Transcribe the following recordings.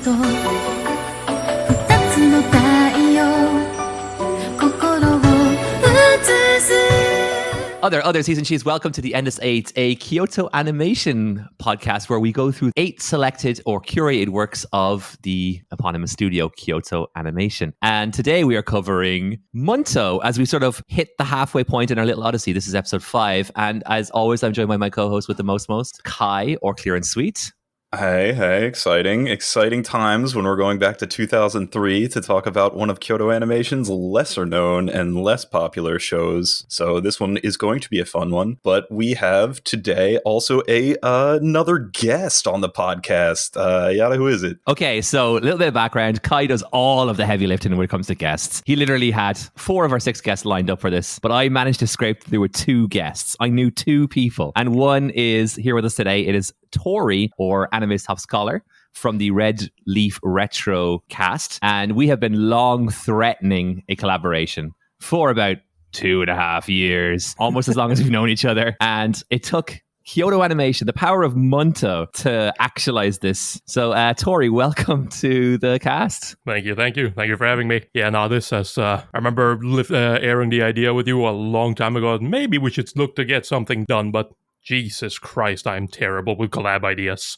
と二つの太陽心を映す Other season cheese, welcome to the Endless Eight, a Kyoto animation podcast where we go through 8 selected or curated works of the eponymous studio, Kyoto Animation. And today we are covering Munto as we sort of hit the halfway point in our little odyssey. This is episode 5. And as always, I'm joined by my co-host with the most, Kai, or Clear and Sweet. Hey, exciting times when we're going back to 2003 to talk about one of Kyoto Animation's lesser known and less popular shows. So this one is going to be a fun one, but we have today also another guest on the podcast. Yada, who is it? Okay, so a little bit of background. Kai does all of the heavy lifting when it comes to guests. He literally had 4 of our 6 guests lined up for this, but I managed to scrape through with 2 guests. I knew 2 people, and one is here with us today. It is Tori, or Anime's Top Scholar, from the Red Leaf Retro cast. And we have been long threatening a collaboration for about 2.5 years, almost as long as we've known each other. And it took Kyoto Animation, the power of Munto, to actualize this. So, Tori, welcome to the cast. Thank you for having me. Yeah, no, this has, I remember airing the idea with you a long time ago. Maybe we should look to get something done, but Jesus Christ, I'm terrible with collab ideas.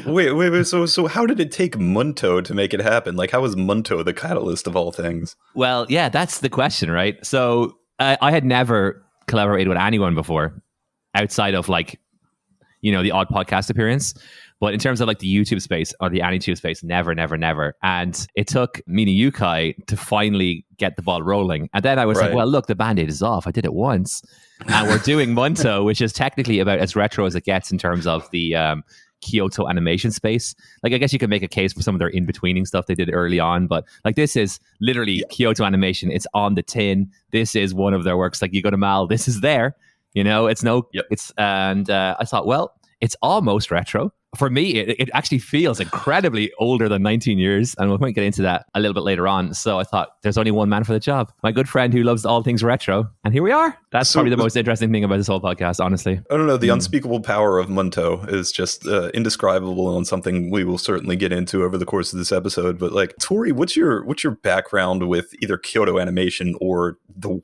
Wait. So how did it take Munto to make it happen? Like, how was Munto the catalyst of all things? Well, yeah, that's the question, right? So I had never collaborated with anyone before outside of, like, you know, the odd podcast appearance. But in terms of like the YouTube space or the AniTube space, never. And it took me and Yukai to finally get the ball rolling. And then I was like, well, look, the Band-Aid is off. I did it once. And we're doing Munto, which is technically about as retro as it gets in terms of the Kyoto animation space. Like, I guess you could make a case for some of their in-betweening stuff they did early on. But like, this is literally Kyoto Animation. It's on the tin. This is one of their works. Like, you go to Mal, this is there. You know, it's no, it's, and I thought, well, it's almost retro. For me, it actually feels incredibly older than 19 years, and we might get into that a little bit later on. So I thought, there's only one man for the job. My good friend who loves all things retro, and here we are. That's probably the most interesting thing about this whole podcast, honestly. I don't know, the unspeakable power of Munto is just indescribable, and something we will certainly get into over the course of this episode. But like, Tori, what's your background with either Kyoto Animation or the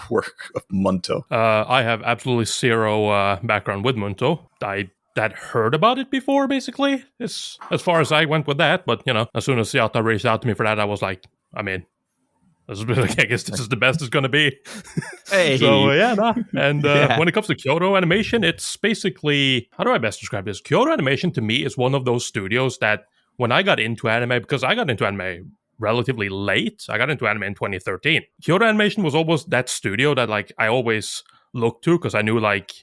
work of Munto? I have absolutely zero background with Munto. I heard about it before, basically, as far as I went with that. But, you know, as soon as Yata reached out to me for that, I was like, I mean, I guess this is the best it's going to be. Hey. So, And when it comes to Kyoto Animation, it's basically, how do I best describe this? Kyoto Animation, to me, is one of those studios that when I got into anime, because I got into anime relatively late, I got into anime in 2013. Kyoto Animation was almost that studio that, like, I always looked to, because I knew, like,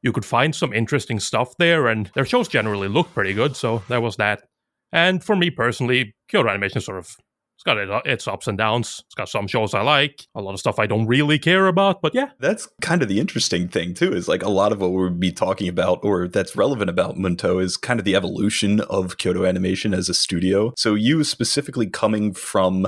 you could find some interesting stuff there, and their shows generally look pretty good, so there was that. And for me personally, Kyoto Animation it's got its ups and downs. It's got some shows I like, a lot of stuff I don't really care about, but yeah. That's kind of the interesting thing, too, is like a lot of what we'll be talking about, or that's relevant about Munto, is kind of the evolution of Kyoto Animation as a studio. So you specifically coming from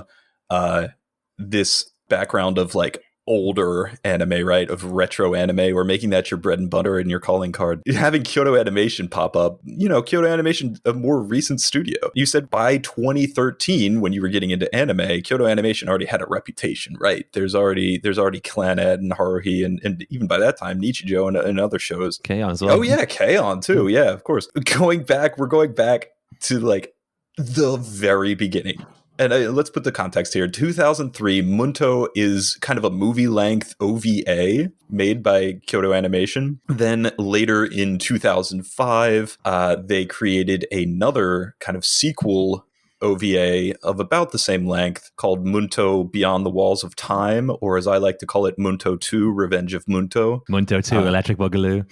this background of like older anime, right, of retro anime, or making that your bread and butter and your calling card, having Kyoto Animation pop up, you know, Kyoto Animation, a more recent studio. You said by 2013, when you were getting into anime, Kyoto Animation already had a reputation, right? There's already Clannad and Haruhi, and even by that time, Nichijou and other shows. K-On as well. Oh yeah, K-On too. Yeah, of course. We're going back to like the very beginning. And let's put the context here. 2003, Munto is kind of a movie-length OVA made by Kyoto Animation. Then later in 2005, they created another kind of sequel OVA of about the same length called Munto Beyond the Walls of Time, or as I like to call it, Munto 2, Revenge of Munto. Munto 2, Electric Boogaloo.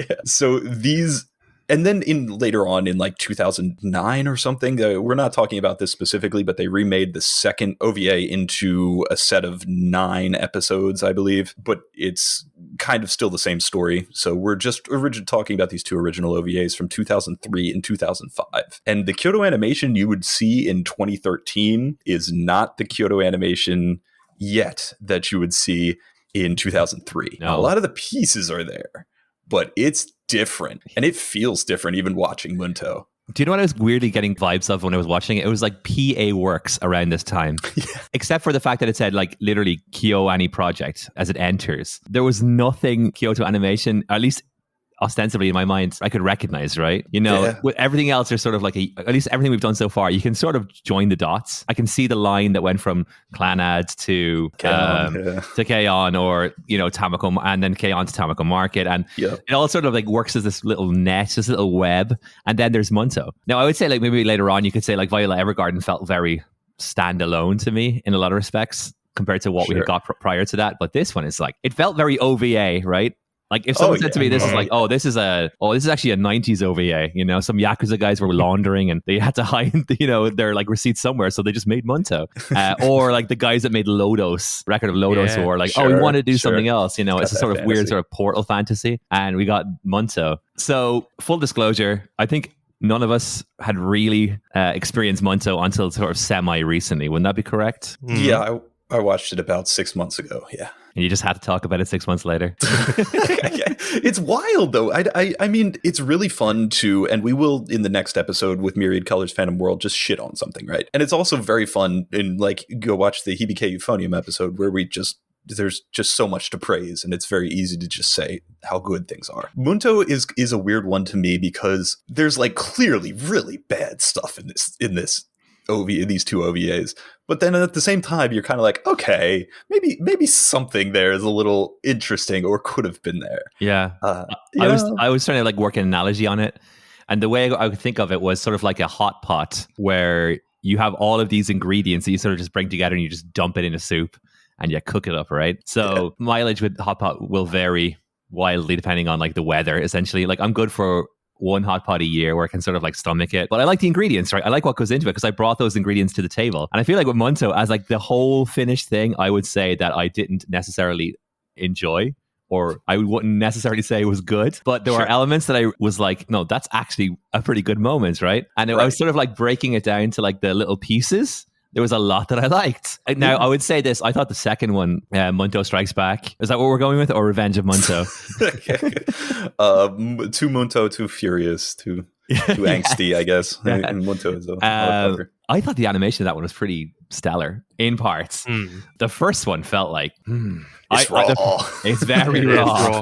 Yeah. So these... And then later on in like 2009 or something, we're not talking about this specifically, but they remade the second OVA into a set of 9 episodes, I believe. But it's kind of still the same story. So we're just talking about these 2 original OVAs from 2003 and 2005. And the Kyoto Animation you would see in 2013 is not the Kyoto Animation yet that you would see in 2003. No. A lot of the pieces are there, but it's different, and it feels different even watching Munto. Do you know what I was weirdly getting vibes of when I was watching it? It was like PA Works around this time. Except for the fact that it said like literally Kyoani project as it enters. There was nothing Kyoto Animation, at least ostensibly in my mind, I could recognize, right? You know, with everything else, there's sort of like at least everything we've done so far, you can sort of join the dots. I can see the line that went from Clanad to Kyoan, or, you know, Tamako, and then Kyoan to Tamako Market. And it all sort of like works as this little net, this little web. And then there's Munto. Now, I would say like maybe later on, you could say like Violet Evergarden felt very standalone to me in a lot of respects compared to what we had got prior to that. But this one is like, it felt very OVA, right? Like if someone said to me, this is like, this is actually a 90s OVA, you know, some Yakuza guys were laundering and they had to hide, you know, their like receipts somewhere. So they just made Munto. Or like the guys that made Lodos, Record of Lodos, or like, we want to do something else. You know, it's a sort of weird sort of portal fantasy. And we got Munto. So full disclosure, I think none of us had really experienced Munto until sort of semi-recently. Wouldn't that be correct? Yeah, I watched it about 6 months ago. Yeah. And you just had to talk about it 6 months later. It's wild, though. I mean, it's really fun to, and we will in the next episode with Myriad Colors Phantom World just shit on something, right? And it's also very fun in like go watch the Hibike Euphonium episode where there's just so much to praise, and it's very easy to just say how good things are. Munto is a weird one to me because there's like clearly really bad stuff in these two OVAs. But then at the same time, you're kind of like, okay, maybe something there is a little interesting or could have been there. Yeah. I was trying to like work an analogy on it. And the way I would think of it was sort of like a hot pot where you have all of these ingredients that you sort of just bring together and you just dump it in a soup and you cook it up, right? So mileage with hot pot will vary wildly depending on like the weather, essentially. Like I'm good for one hot pot a year where I can sort of like stomach it. But I like the ingredients, right? I like what goes into it because I brought those ingredients to the table. And I feel like with Munto, as like the whole finished thing, I would say that I didn't necessarily enjoy, or I wouldn't necessarily say it was good. But there were elements that I was like, no, that's actually a pretty good moment, right? And I was sort of like breaking it down to like the little pieces. There was a lot that I liked. Now, I would say this. I thought the second one, Munto Strikes Back, is that what we're going with? Or Revenge of Munto? Too Munto, too furious, too angsty, I guess. And Munto is I thought the animation of that one was pretty stellar in parts. The first one felt like... It's raw. It's very raw.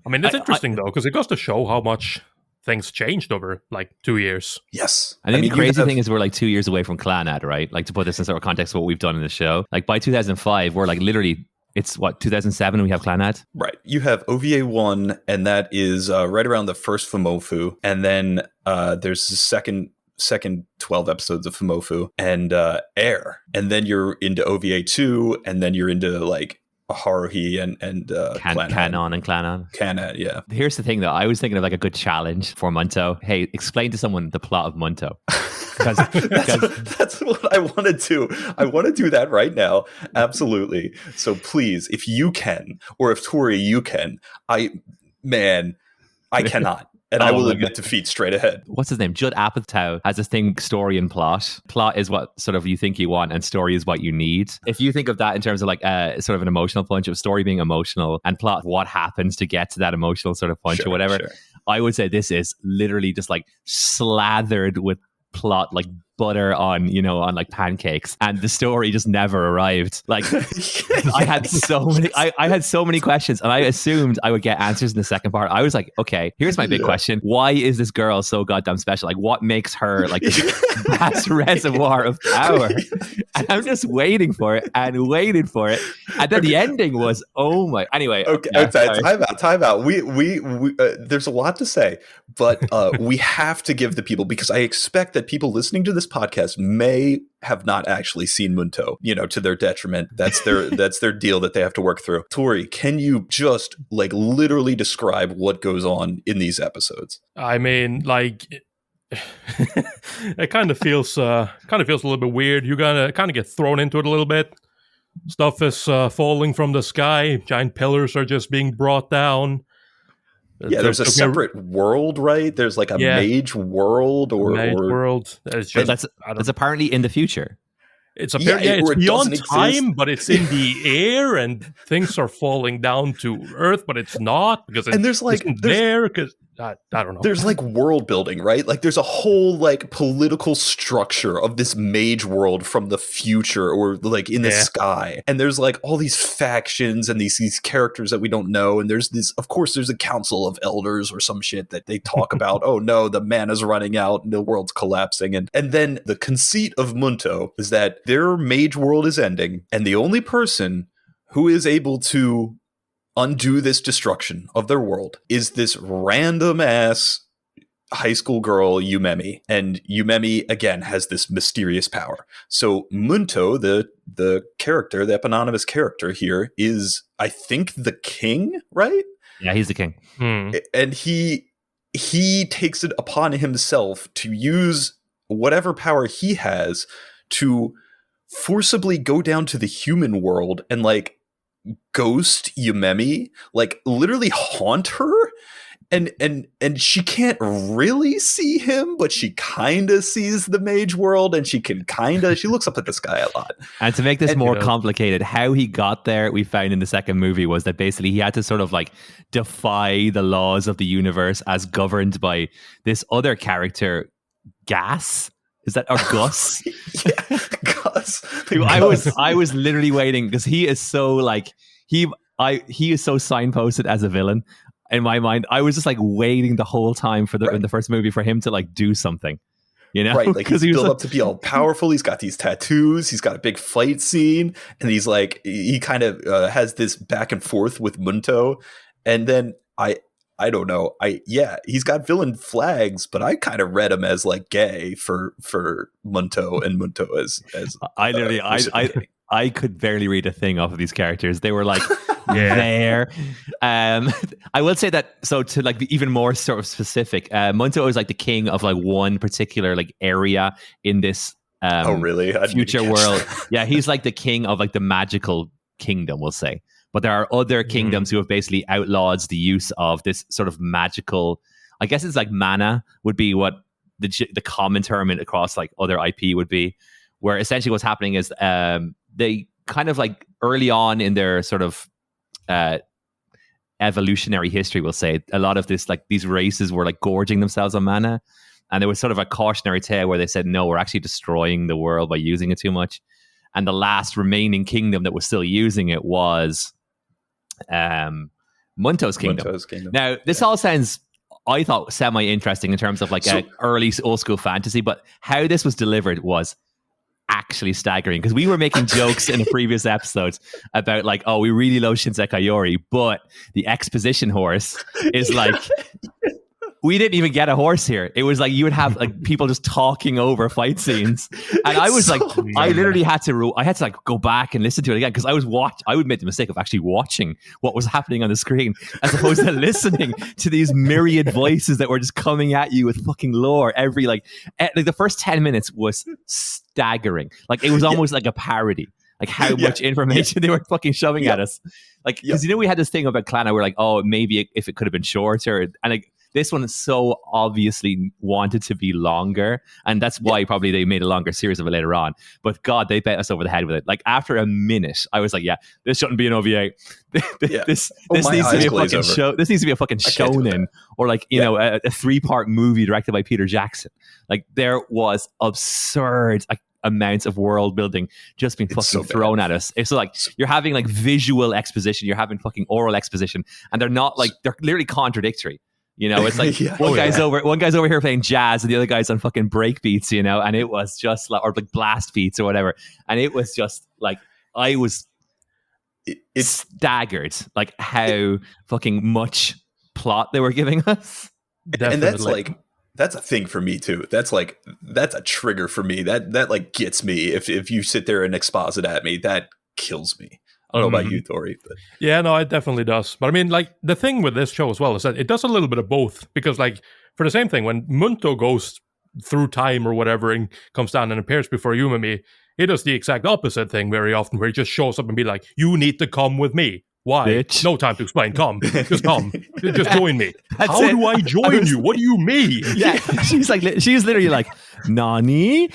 I mean, it's interesting, though, because it goes to show how much things changed over like 2 years. Yes. I think the crazy thing is we're like 2 years away from Clanad, right? Like to put this in sort of context of what we've done in the show. Like by 2005, we're like literally, it's 2007 we have Clanad? Right. You have OVA 1, and that is right around the first Fumofu. And then there's the second 12 episodes of Fumofu and Air. And then you're into OVA 2, and then you're into like Haruhi and Canon and Clanon. Clanad, yeah. Here's the thing, though. I was thinking of like a good challenge for Munto. Hey, explain to someone the plot of Munto. That's what I want to do. I want to do that right now. Absolutely. So please, if you can, or if Tori, you can, I cannot. And I will admit defeat straight ahead. What's his name? Judd Apatow has this thing, story and plot. Plot is what sort of you think you want, and story is what you need. If you think of that in terms of like sort of an emotional punch, of story being emotional and plot, what happens to get to that emotional sort of punch or whatever, I would say this is literally just like slathered with plot, like butter on, you know, on like pancakes, and the story just never arrived. Like I had so many questions, and I assumed I would get answers in the second part. I was like, okay, here's my big question: why is this girl so goddamn special? Like, what makes her like this vast reservoir of power? And I'm just waiting for it, and then the ending was, oh my. Anyway, time out. We there's a lot to say, but we have to give the people, because I expect that people listening to this podcast may have not actually seen Munto, you know, to their detriment. That's their deal that they have to work through. Tori, can you just like literally describe what goes on in these episodes? I mean, like it kind of feels a little bit weird. You gotta kind of get thrown into it a little bit. Stuff is falling from the sky. Giant pillars are just being brought down. Yeah, there's a separate world, right? There's like a mage world world. It's just, that's apparently in the future. It's apparently it's beyond time, but it's in the air, and things are falling down to Earth, but it's not because it's and there's I don't know. There's like world building, right? Like there's a whole like political structure of this mage world from the future or like in the sky. And there's like all these factions and these characters that we don't know. And there's this, of course, there's a council of elders or some shit that they talk about. Oh no, the mana's running out and the world's collapsing. And then the conceit of Munto is that their mage world is ending. And the only person who is able to undo this destruction of their world is this random ass high school girl Yumemi, and Yumemi again has this mysterious power. So Munto, the character, the eponymous character here, is I think the king, right? Yeah, he's the king, and he takes it upon himself to use whatever power he has to forcibly go down to the human world and like ghost Yumemi, like literally haunt her, and she can't really see him, but she kind of sees the mage world, and she looks up at the sky a lot. And to make this more complicated, how he got there, we found in the second movie, was that basically he had to sort of like defy the laws of the universe as governed by this other character, Gas. Is that or Gus? Yeah, Gus. I was literally waiting because he is so like he is so signposted as a villain in my mind. I was just like waiting the whole time for in the first movie for him to like do something, you know? Right, like he's built up to be all powerful. He's got these tattoos. He's got a big fight scene, and he's like he kind of has this back and forth with Munto, and then I don't know. He's got villain flags, but I kind of read him as like gay for Munto, and Munto as I could barely read a thing off of these characters. They were like there. I will say that, so to like be even more sort of specific, Munto is like the king of like one particular like area in this oh really? future world. Yeah, he's like the king of like the magical kingdom, we'll say. But there are other kingdoms who have basically outlawed the use of this sort of magical, I guess it's like mana would be what the common term across like other IP would be, where essentially what's happening is they kind of like early on in their sort of evolutionary history, we'll say, a lot of this, like these races were like gorging themselves on mana. And there was sort of a cautionary tale where they said, no, we're actually destroying the world by using it too much. And the last remaining kingdom that was still using it was Munto's kingdom. Now, this all sounds, I thought, semi-interesting in terms of like early old school fantasy, but how this was delivered was actually staggering, because we were making jokes in the previous episodes about like, oh, we really love Shinsekai Yori, but the exposition horse is like we didn't even get a horse here. It was like you would have like people just talking over fight scenes, and I was like, I literally had to like go back and listen to it again, because I would make the mistake of actually watching what was happening on the screen as opposed to listening to these myriad voices that were just coming at you with fucking lore every like the first 10 minutes was staggering. Like it was almost like a parody. Like how much information they were fucking shoving at us. Like, because we had this thing about Clana, we're like, oh, maybe if it could have been shorter, and like this one so obviously wanted to be longer, and that's why probably they made a longer series of it later on. But God, they bet us over the head with it. Like after a minute, I was like, yeah, this shouldn't be an OVA. This needs to be a fucking show. This needs to be a fucking shonen, or like know a 3-part movie directed by Peter Jackson. Like there was absurd amounts of world building just being fucking thrown at us. It's like you're having like visual exposition, you're having fucking oral exposition, and they're not like, they're literally contradictory. You know, it's like one guy's over here playing jazz and the other guy's on fucking break beats, you know, and it was just like, or like blast beats or whatever. And it was just like, I was it's staggered like how fucking much plot they were giving us. Definitely. And that's like, that's a thing for me too. That's a trigger for me. That like gets me. If you sit there and exposit at me, that kills me. I don't know about you, Tori. But. Yeah, no, it definitely does. But I mean, like, the thing with this show as well is that it does a little bit of both. Because, like, for the same thing, when Munto goes through time or whatever and comes down and appears before Yumemi, he does the exact opposite thing very often, where he just shows up and be like, you need to come with me. Why? Bitch. No time to explain. Come. Just come. Just join me. How do I join you? What do you mean? Yeah. She's literally like, Nani?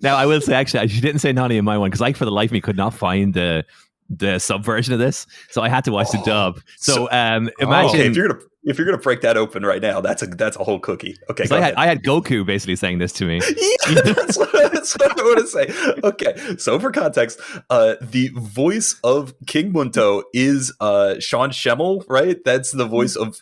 Now, I will say, actually, she didn't say Nani in my one, because I, for the life of me, could not find the the sub version of this, so I had to watch the dub. So imagine okay, if you're gonna break that open right now, that's a whole cookie. Okay, go ahead. I had Goku basically saying this to me. Yeah, that's what I want to say. Okay, so for context, the voice of King Munto is Sean Schemmel, right? That's the voice of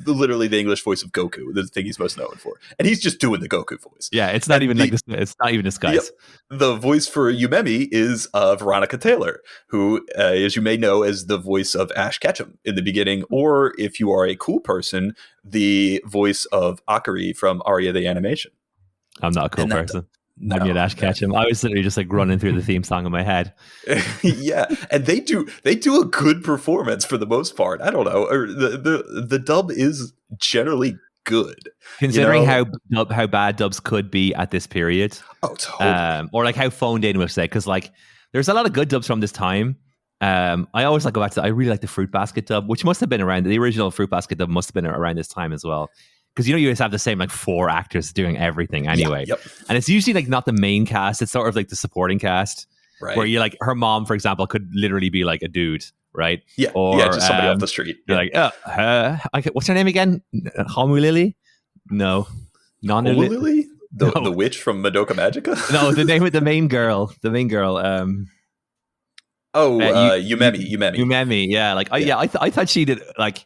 literally the English voice of Goku, the thing he's most known for, and he's just doing the Goku voice. Yeah, it's not even like this. It's not even disguised. The voice for Yumemi is Veronica Taylor, who, as you may know, is the voice of Ash Ketchum in the beginning, or if you are a cool person, the voice of Akari from Aria the Animation. I'm not a cool person. I'm yet Ash Ketchum. I was literally just like running through the theme song in my head. Yeah, and they do a good performance for the most part. I don't know, or the dub is generally good, considering how bad dubs could be at this period. Oh, totally. Or like how phoned in, we'll say, because like there's a lot of good dubs from this time. I always like go back to. I really like the Fruit Basket dub, which must have been around. The original Fruit Basket dub must have been around this time as well. Because you just have the same like 4 actors doing everything anyway. Yep. And it's usually like not the main cast, it's sort of like the supporting cast. Right. Where you like her mom, for example, could literally be like a dude, right? Yeah. Or just somebody off the street. You're like, what's her name again? Homu Lily? No. Homu Lily? The witch from Madoka Magica? No, the name of the main girl. Yumemi. Yumemi, yeah. Like I thought she did like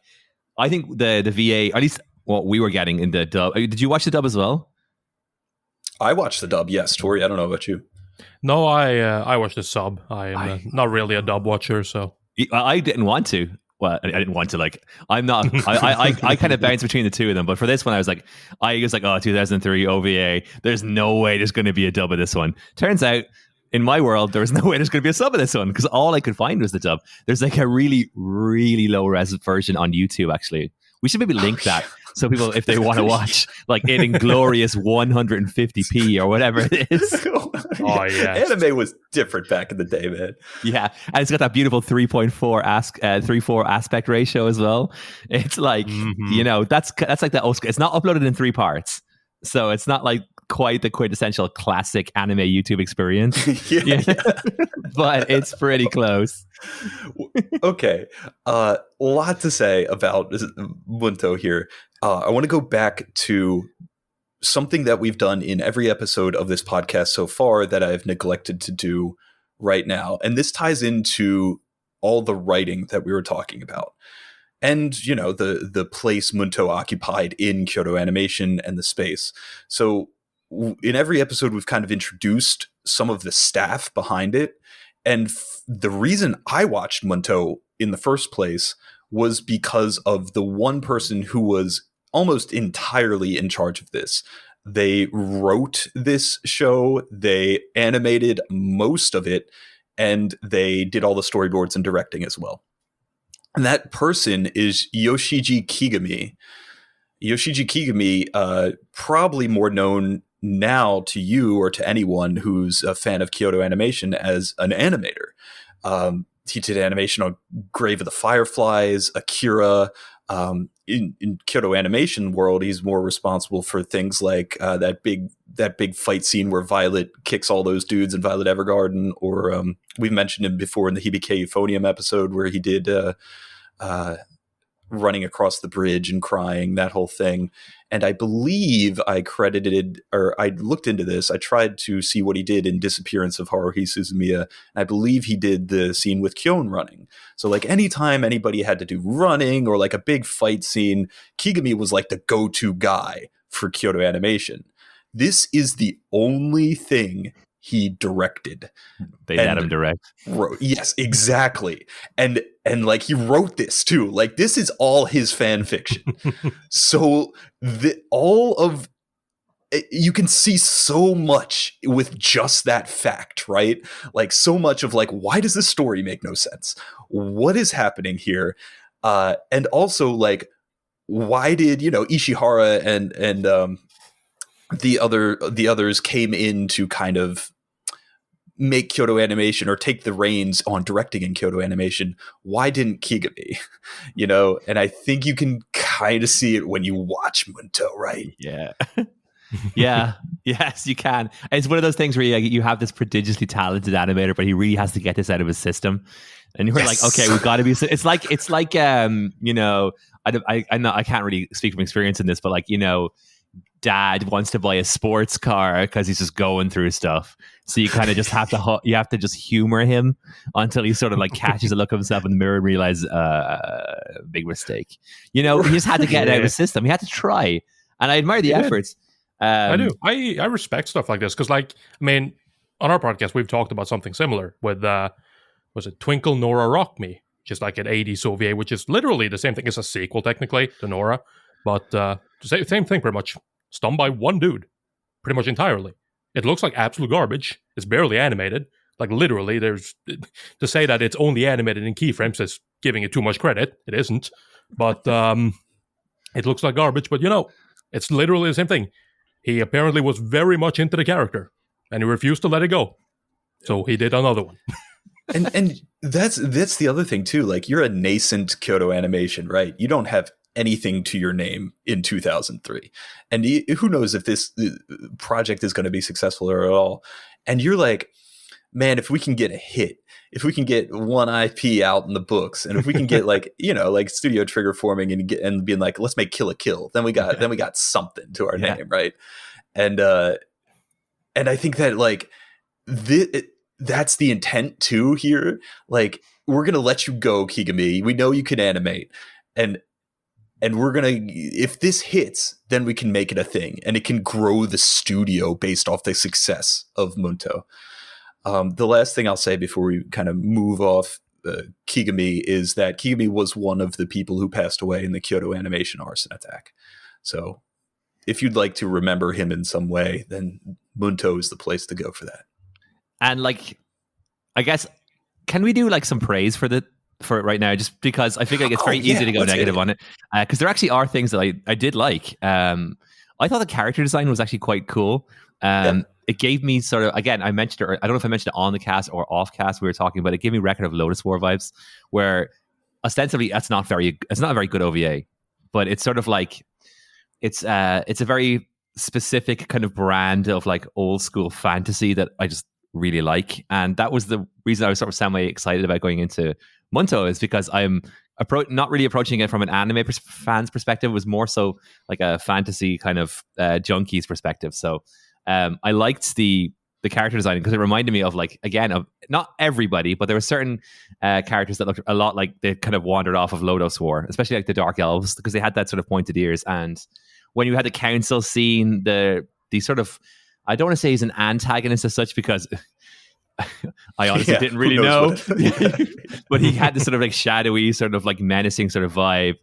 I think the VA, or at least what we were getting in the dub. Did you watch the dub as well? I watched the dub, yes. Tori, I don't know about you. No, I watched the sub. I am not really a dub watcher, so I didn't want to. Well, I didn't want to. Like, I'm not. I kind of bounce between the two of them. But for this one, I was like, oh, 2003 OVA. There's no way there's going to be a dub of this one. Turns out, in my world, there was no way there's going to be a sub of this one because all I could find was the dub. There's like a really, really low res version on YouTube. Actually, we should maybe link that so people, if they want to watch, like it in glorious 150p or whatever it is. Oh yeah, anime was different back in the day, man. Yeah, and it's got that beautiful 3.4 aspect ratio as well. It's like that's like the Oscar. It's not uploaded in 3 parts, so it's not like quite the quintessential classic anime YouTube experience. yeah. But it's pretty close. Okay, a lot to say about Munto here. I want to go back to something that we've done in every episode of this podcast so far that I've neglected to do right now, and this ties into all the writing that we were talking about, and the place Munto occupied in Kyoto Animation and the space. So in every episode, we've kind of introduced some of the staff behind it. And the reason I watched Munto in the first place was because of the one person who was almost entirely in charge of this. They wrote this show, they animated most of it, and they did all the storyboards and directing as well. And that person is Yoshiji Kigami. Yoshiji Kigami, probably more known now to you or to anyone who's a fan of Kyoto Animation as an animator. He did animation on Grave of the Fireflies, Akira. In Kyoto Animation world, he's more responsible for things like that big fight scene where Violet kicks all those dudes in Violet Evergarden, or we've mentioned him before in the Hibike Euphonium episode where he did running across the bridge and crying, that whole thing. And I believe I looked into this. I tried to see what he did in Disappearance of Haruhi Suzumiya. And I believe he did the scene with Kyoan running. So like anytime anybody had to do running or like a big fight scene, Kigami was like the go-to guy for Kyoto Animation. This is the only thing he directed. They let him direct. Yes, exactly. And like he wrote this too. Like this is all his fan fiction. So you can see so much with just that fact, right? Like so much of like, why does this story make no sense? What is happening here? And also like, why did Ishihara and the others came in to kind of make Kyoto Animation or take the reins on directing in Kyoto Animation? Why didn't Kigami? And I think you can kind of see it when you watch Munto, right? Yeah. Yeah. Yes, you can. It's one of those things where you have this prodigiously talented animator, but he really has to get this out of his system. And you're like, okay, we've got to be. It's like you know, I know I can't really speak from experience in this, but like, you know, dad wants to buy a sports car because he's just going through stuff. So you kind of just have to just humor him until he sort of like catches a look of himself in the mirror and realizes big mistake. You know, he just had to get it out of his system. He had to try, and I admire the efforts. I do. I respect stuff like this because, like, I mean, on our podcast we've talked about something similar with was it Twinkle Nora Rock Me, just like an 80s OVA, which is literally the same thing as a sequel technically to Nora, but same thing pretty much. It's done by one dude, pretty much entirely. It looks like absolute garbage. It's barely animated. Like, literally, there's to say that it's only animated in keyframes is giving it too much credit. It isn't. But it looks like garbage. But, you know, it's literally the same thing. He apparently was very much into the character, and he refused to let it go. So he did another one. and that's the other thing, too. Like, you're a nascent Kyoto Animation, right? You don't have anything to your name in 2003, and who knows if this project is going to be successful or at all. And you're like, man, if we can get a hit, if we can get one IP out in the books, and if we can get like, you know, like Studio Trigger forming and being like, let's make Kill a Kill, then we got something to our name, right? And I think that like that's the intent too here. Like, we're gonna let you go, Kigami. We know you can animate, and we're going to, if this hits, then we can make it a thing, and it can grow the studio based off the success of Munto. The last thing I'll say before we kind of move off Kigami is that Kigami was one of the people who passed away in the Kyoto Animation arson attack. So if you'd like to remember him in some way, then Munto is the place to go for that. And like, I guess, can we do like some praise for it right now, just because I feel like it's very easy to go negative on it, because there actually are things that I did like. I thought the character design was actually quite cool. It gave me sort of, again, I mentioned it, I don't know if I mentioned it on the cast or off cast, we were talking about it gave me Record of Lotus War vibes, where ostensibly it's not a very good OVA, but it's sort of like it's a very specific kind of brand of like old school fantasy that I just really like. And that was the reason I was sort of semi excited about going into Munto, is because I'm not really approaching it from an anime fan's perspective. It was more so like a fantasy kind of junkies perspective. So I liked the character design because it reminded me of, like, again, of not everybody, but there were certain characters that looked a lot like they kind of wandered off of Lodoss War, especially like the Dark Elves, because they had that sort of pointed ears. And when you had the council scene, the sort of, I don't want to say he's an antagonist as such, because I honestly didn't really know. But he had this sort of like shadowy, sort of like menacing sort of vibe.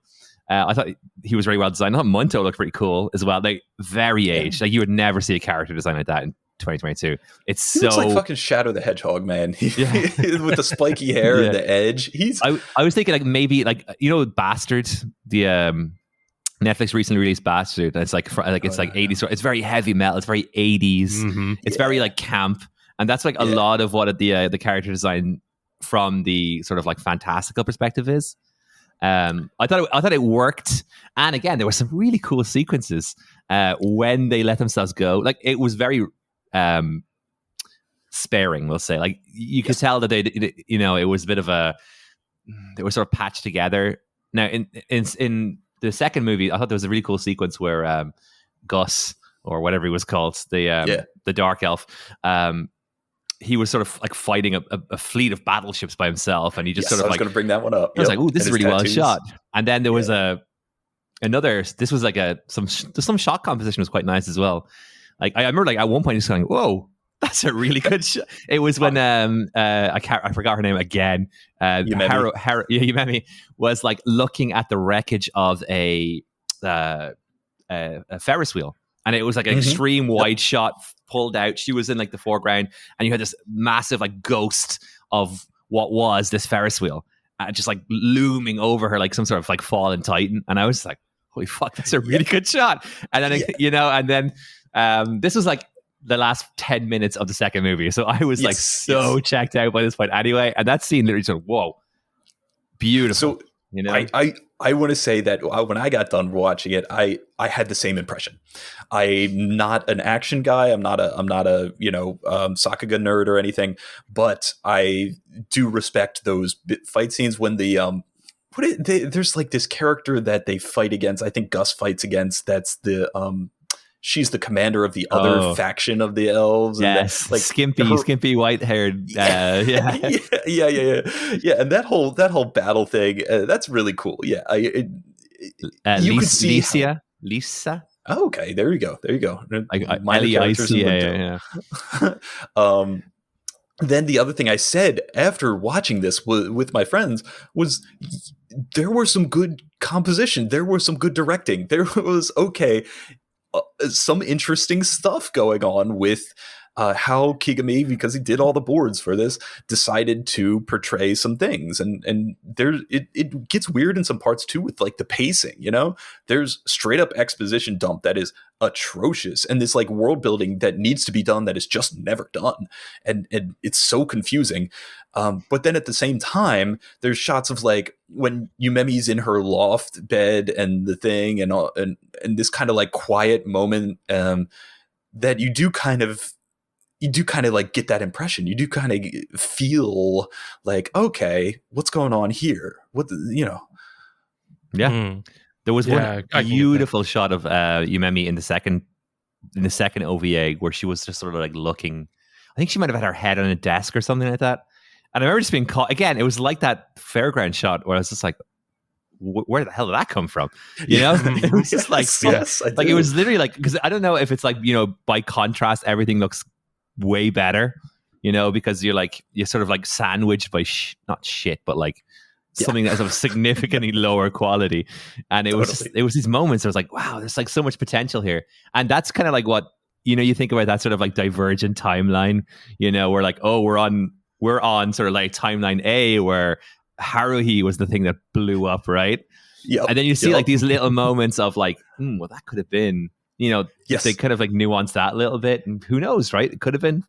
I thought he was very well designed. I thought Munto looked pretty cool as well. Like, very aged. Like, you would never see a character design like that in 2022. He looks like fucking Shadow the Hedgehog, man. With the spiky hair and the edge. I was thinking, like, maybe, like, you know, Bastard, the Netflix recently released Bastard. And it's like 80s. It's very heavy metal. It's very 80s. Mm-hmm. It's very like camp. And that's like a lot of what the character design from the sort of like fantastical perspective is. I thought it worked, and again, there were some really cool sequences when they let themselves go. Like, it was very sparing, we'll say. Like, you could tell that it was a bit of they were sort of patched together. Now, in the second movie, I thought there was a really cool sequence where Gus, or whatever he was called, the Dark Elf, he was sort of like fighting a fleet of battleships by himself, and he just sort of, I was going to bring that one up. I was like, "Ooh, this is really well shot." And then there was another. This was like some shot composition was quite nice as well. Like, I remember, like, at one point he's going, "Whoa, that's a really good shot." It was when I forgot her name again. Yumemi was like looking at the wreckage of a Ferris wheel. And it was like an extreme wide shot pulled out. She was in like the foreground, and you had this massive like ghost of what was this Ferris wheel, just like looming over her like some sort of like fallen titan. And I was like, holy fuck, that's a really good shot. And then, this was like the last 10 minutes of the second movie. So I was checked out by this point anyway. And that scene literally said, whoa, beautiful. So You know, I want to say that when I got done watching it, I had the same impression. I'm not an action guy. I'm not a Sakuga nerd or anything, but I do respect those fight scenes when there's like this character that they fight against. I think Gus fights against. That's the she's the commander of the other faction of the elves. Yes, and that, like skimpy white-haired. Yeah. And that whole battle thing, that's really cool. Yeah, you could see Lisa. Oh, okay, there you go. Minor characters in Munto. Yeah. Then the other thing I said after watching this with my friends was there were some good composition. There was some good directing. There was some interesting stuff going on with how Kigami, because he did all the boards for this, decided to portray some things, and there it gets weird in some parts too with like the pacing. You know, there's straight up exposition dump that is atrocious, and this like world building that needs to be done that is just never done, and it's so confusing. But then at the same time, there's shots of like when Yumemi's in her loft bed and the thing and this kind of like quiet moment that you do kind of like get that impression. You do kind of feel like, okay, what's going on here? Yeah. There was one beautiful shot of Yumemi in the second OVA where she was just sort of like looking. I think she might have had her head on a desk or something like that. And I remember just being caught again. It was like that fairground shot where I was just like, where the hell did that come from? You know, it was just like, like it was literally like, because I don't know if it's like, you know, by contrast, everything looks way better, you know, because you're sort of like sandwiched by not shit, but like something that's of significantly lower quality. And it was these moments. I was like, wow, there's like so much potential here. And that's kind of like what, you know, you think about that sort of like divergent timeline, you know, we're like, oh, we're on sort of like timeline A where Haruhi was the thing that blew up, right? Yeah. And then you see like these little moments of like, well, that could have been, you know, if they could have like nuanced that a little bit, and who knows, right? It could have been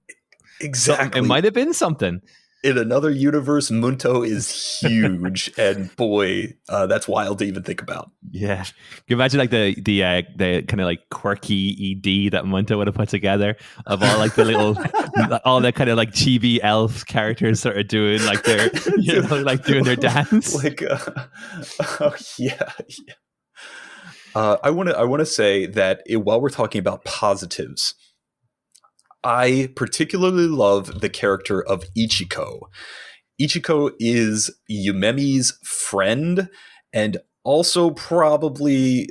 exactly. It might have been something. In another universe, Munto is huge, and boy, that's wild to even think about. Yeah, can you imagine like the kind of like quirky ED that Munto would have put together of all like the little, all the kind of like chibi elf characters sort of doing like their, you know, like doing their dance. Like, I want to say that while we're talking about positives, I particularly love the character of Ichiko. Ichiko is Yumemi's friend, and also probably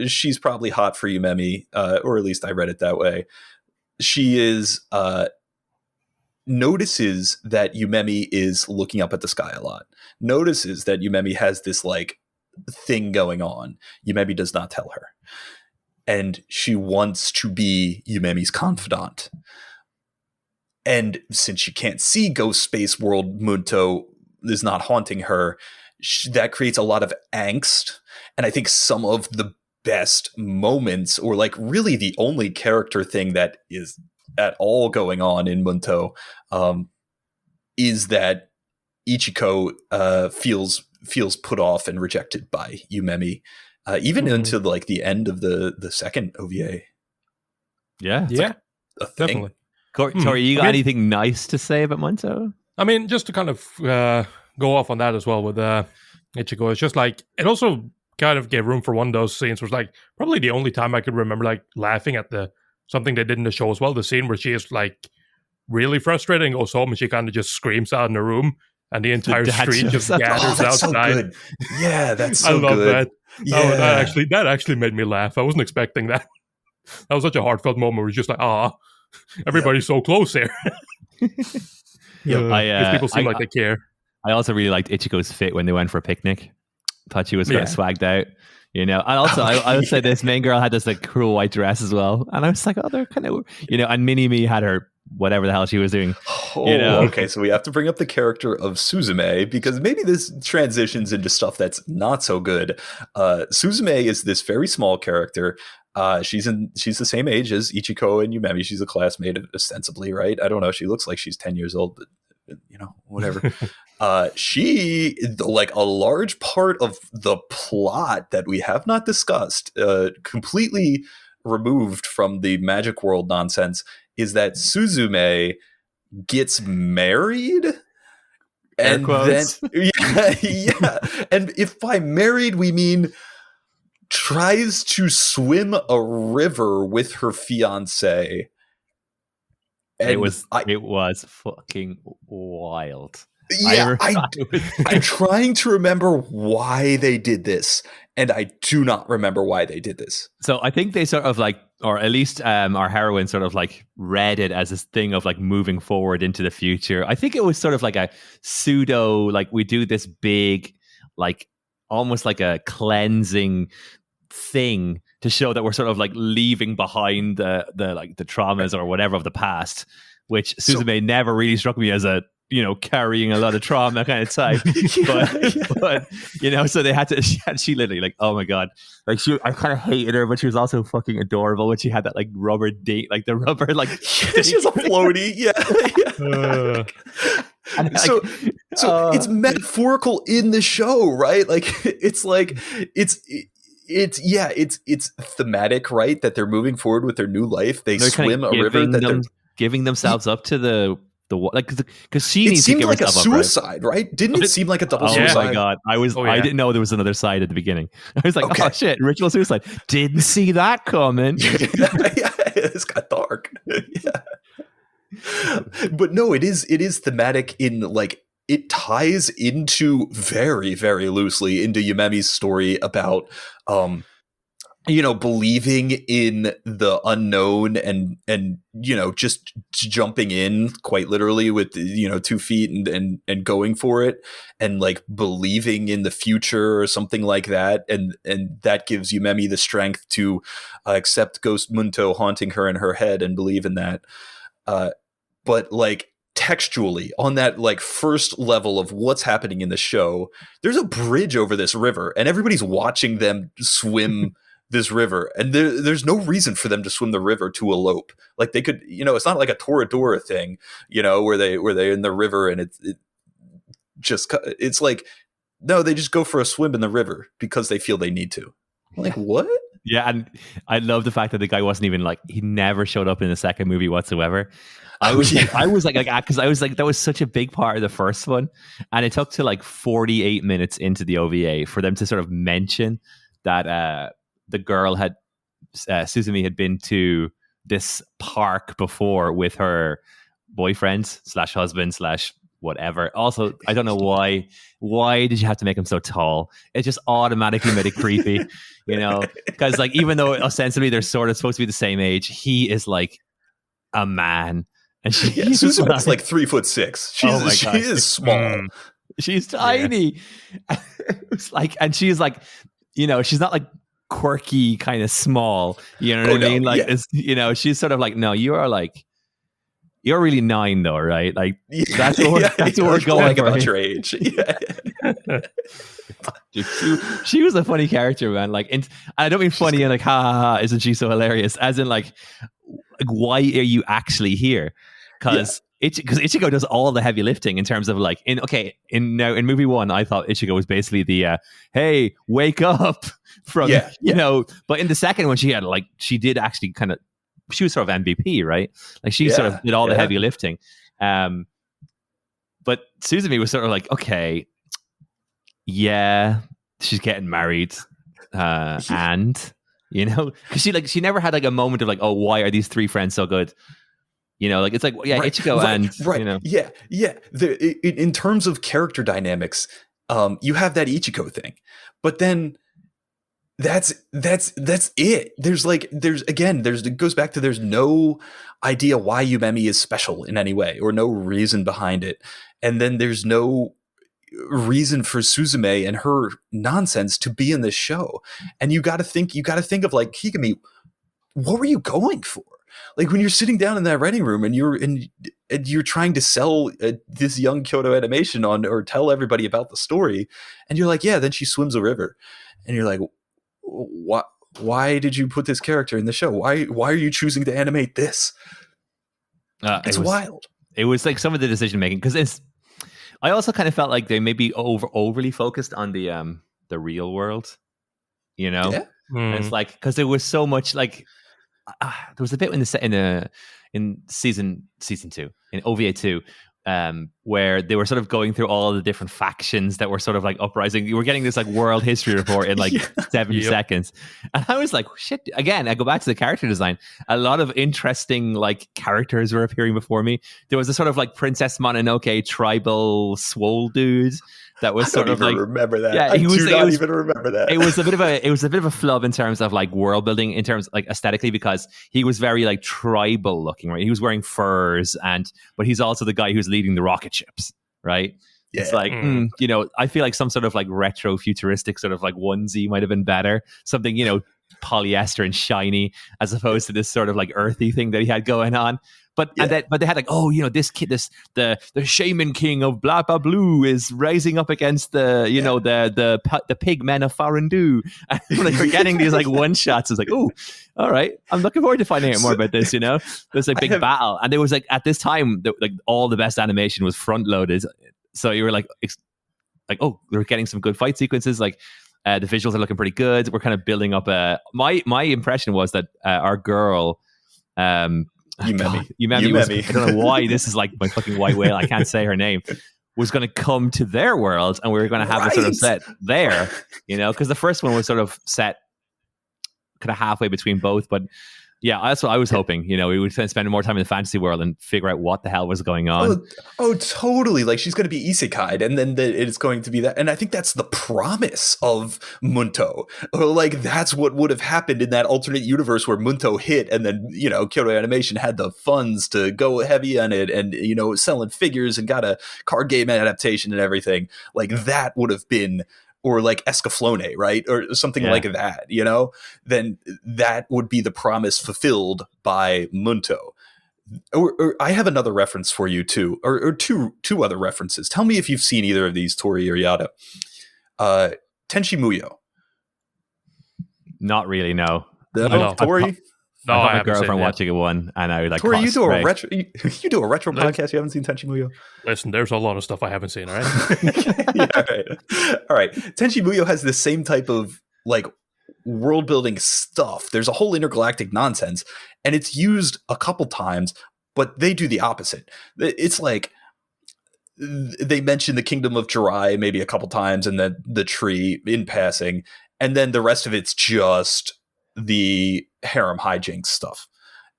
she's probably hot for Yumemi, or at least I read it that way. She is notices that Yumemi is looking up at the sky a lot. Notices that Yumemi has this like thing going on. Yumemi does not tell her. And she wants to be Yumemi's confidant. And since she can't see Ghost Space World, Munto is not haunting her, that creates a lot of angst. And I think some of the best moments, or like really the only character thing that is at all going on in Munto, is that Ichiko feels put off and rejected by Yumemi. Even into like the end of the second OVA. Yeah. Like a thing. Definitely. Tori, you got anything nice to say about Munto? I mean, just to kind of go off on that as well with Ichigo, it's just like, it also kind of gave room for one of those scenes where it's like probably the only time I could remember like laughing at something they did in the show as well. The scene where she is like really frustrated and goes home and she kind of just screams out in the room and the entire street just gathers outside. So good. Yeah, that's so good. I love that. Yeah. That actually made me laugh. I wasn't expecting that. That was such a heartfelt moment where it's just like, everybody's so close here. People seem like they care. I also really liked Ichiko's fit when they went for a picnic. Thought she was kind of swagged out, you know. And also, I would say this main girl had this like cool white dress as well, and I was like, oh, they're kind of, you know. And Mini Me had her whatever the hell she was doing. You know? Okay, so we have to bring up the character of Suzume, because maybe this transitions into stuff that's not so good. Suzume is this very small character. She's the same age as Ichiko and Yumemi. She's a classmate ostensibly, right? I don't know. She looks like she's 10 years old, but you know, whatever. She, like a large part of the plot that we have not discussed, completely removed from the magic world nonsense, is that Suzume gets married. Air And then, quotes. yeah. And if by married we mean tries to swim a river with her fiance. And it was fucking wild. Yeah, I'm trying to remember why they did this, and I do not remember why they did this. So I think they sort of like, or at least our heroine sort of like read it as this thing of like moving forward into the future. I think it was sort of like a pseudo, like we do this big, like almost like a cleansing thing to show that we're sort of like leaving behind the like the traumas or whatever of the past, which Suzume never really struck me as a, you know, carrying a lot of trauma kind of type. But you know, so they had to, she literally like, oh my God, like I kind of hated her, but she was also fucking adorable when she had that like rubber date, like the rubber like she was a floaty. And so it's metaphorical in the show, right? Like it's like it's thematic, right? That they're moving forward with their new life. They're swim a river that they're giving themselves up to the like, because she needs to give like a herself suicide, up, right? Didn't it seem like a double suicide? Oh my God, I didn't know there was another side at the beginning. I was like, oh shit, ritual suicide. Didn't see that coming. It's got dark. But no, it is thematic in like it ties into very, very loosely into Yumemi's story about you know, believing in the unknown and you know, just jumping in quite literally with, you know, 2 feet and going for it, and like believing in the future or something like that, and that gives Yumemi the strength to accept Ghost Munto haunting her in her head and believe in that. But like textually, on that like first level of what's happening in the show, there's a bridge over this river and everybody's watching them swim this river, and there's no reason for them to swim the river to elope. Like they could, you know, it's not like a Toradora thing, you know, where they're in the river and it's like, no, they just go for a swim in the river because they feel they need to. Like, what? Yeah, and I love the fact that the guy wasn't even like, he never showed up in the second movie whatsoever. I was like, because I was like, that was such a big part of the first one, and it took to like 48 minutes into the OVA for them to sort of mention that the girl had Suzume had been to this park before with her boyfriend / husband / whatever. Also, I don't know why did you have to make him so tall? It just automatically made it creepy, you know, because like even though ostensibly they're sort of supposed to be the same age, he is like a man. And Suzume's like 3'6". She is small. She's tiny. It's like, and she's like, you know, she's not like quirky kind of small, you know what I mean? Like, it's, you know, she's sort of like, no, you're really 9 though, right? Like that's what we're going for. About your age. She was a funny character, man. Like, and I don't mean funny and like, ha ha ha, isn't she so hilarious? As in like why are you actually here? Because Ichigo does all the heavy lifting in terms of like in movie 1, I thought Ichigo was basically the hey, wake up from you know, but in the second one she did actually kind of, she was sort of MVP, right? Like she sort of did all the heavy lifting. But Suzume was sort of like, okay, yeah, she's getting married, and you know, because she never had like a moment of like, oh, why are these 3 friends so good? You know, like it's like, yeah, Ichigo you know, in terms of character dynamics, you have that Ichigo thing, but then that's it. It goes back to there's no idea why Yumemi is special in any way or no reason behind it, and then there's no reason for Suzume and her nonsense to be in this show. And you got to think of like, Higami, what were you going for? Like when you're sitting down in that writing room and you're trying to sell this young Kyoto animation on, or tell everybody about the story, and you're like, yeah, then she swims a river, and you're like, why did you put this character in the show? Why are you choosing to animate this? It's wild. It was like some of the decision making, because I also kind of felt like they maybe overly focused on the real world, you know. Yeah. And it's like because there was so much like there was a bit in season 2 in OVA 2 where they were sort of going through all of the different factions that were sort of like uprising. You were getting this like world history report in like 70 seconds, and I was like, shit. Again, I go back to the character design. A lot of interesting like characters were appearing before me. There was a sort of like Princess Mononoke tribal swole dude that was sort of like remember that. Yeah, I do not even remember that. It was a bit of a flub in terms of like world building, in terms like aesthetically, because he was very like tribal looking, right? He was wearing furs, but he's also the guy who's leading the rocket ships, right? Yeah. It's like you know, I feel like some sort of like retro futuristic sort of like onesie might have been better, something, you know, polyester and shiny, as opposed to this sort of like earthy thing that he had going on. But but they had like, oh, you know, this kid, the shaman king of blah blah blue is rising up against the, you know, the pig men of Farandu. And like we're getting these like one shots. It's like, oh, all right, I'm looking forward to finding out more about this. You know, there's a big battle, and there was like at this time, like all the best animation was front loaded, so you were like, oh, we're getting some good fight sequences, like. The visuals are looking pretty good. We're kind of building up my impression was that our girl Yumemi was, I don't know why this is like my fucking white whale, I can't say her name, was going to come to their world, and we were going to have it sort of set there, you know, because the first one was sort of set kind of halfway between both. But yeah, that's what I was hoping. You know, we would spend more time in the fantasy world and figure out what the hell was going on. Oh, totally. Like she's going to be isekai'd, and then it's going to be that. And I think that's the promise of Munto. Like that's what would have happened in that alternate universe where Munto hit, and then, you know, Kyoto Animation had the funds to go heavy on it, and, you know, selling figures and got a card game adaptation and everything. Like that would have been. Or like Escaflowne, right? Or something like that, you know? Then that would be the promise fulfilled by Munto. Or I have another reference for you too, or two other references. Tell me if you've seen either of these, Tori or Yada. Tenchi Muyo. Not really, no. Tori? No, I I got my haven't girlfriend seen it. watching it one, and I was like, Tori, you do a retro podcast. You haven't seen Tenchi Muyo? Listen, there's a lot of stuff I haven't seen. All right. All right. Tenchi Muyo has the same type of like world building stuff. There's a whole intergalactic nonsense, and it's used a couple times, but they do the opposite. It's like they mention the kingdom of Jirai maybe a couple times, and then the tree in passing, and then the rest of it's just the harem hijinks stuff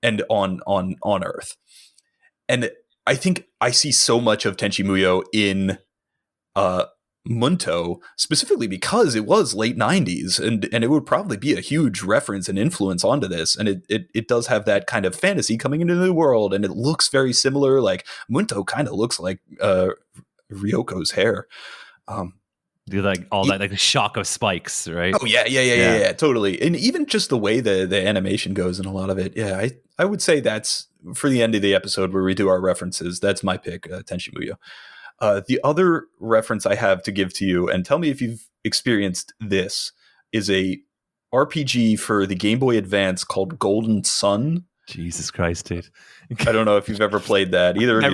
and on Earth. And I think I see so much of Tenchi Muyo in Munto, specifically because it was late 90s, and it would probably be a huge reference and influence onto this. And it does have that kind of fantasy coming into the world, and it looks very similar. Like Munto kind of looks like Ryoko's hair. Do like all that, like the shock of spikes, right? Oh yeah, totally. And even just the way the animation goes in a lot of it. Yeah, I would say that's for the end of the episode where we do our references. That's my pick, Tenchi Muyo. The other reference I have to give to you, and tell me if you've experienced this, is a RPG for the Game Boy Advance called Golden Sun. Jesus Christ, dude! I don't know if you've ever played that either. I've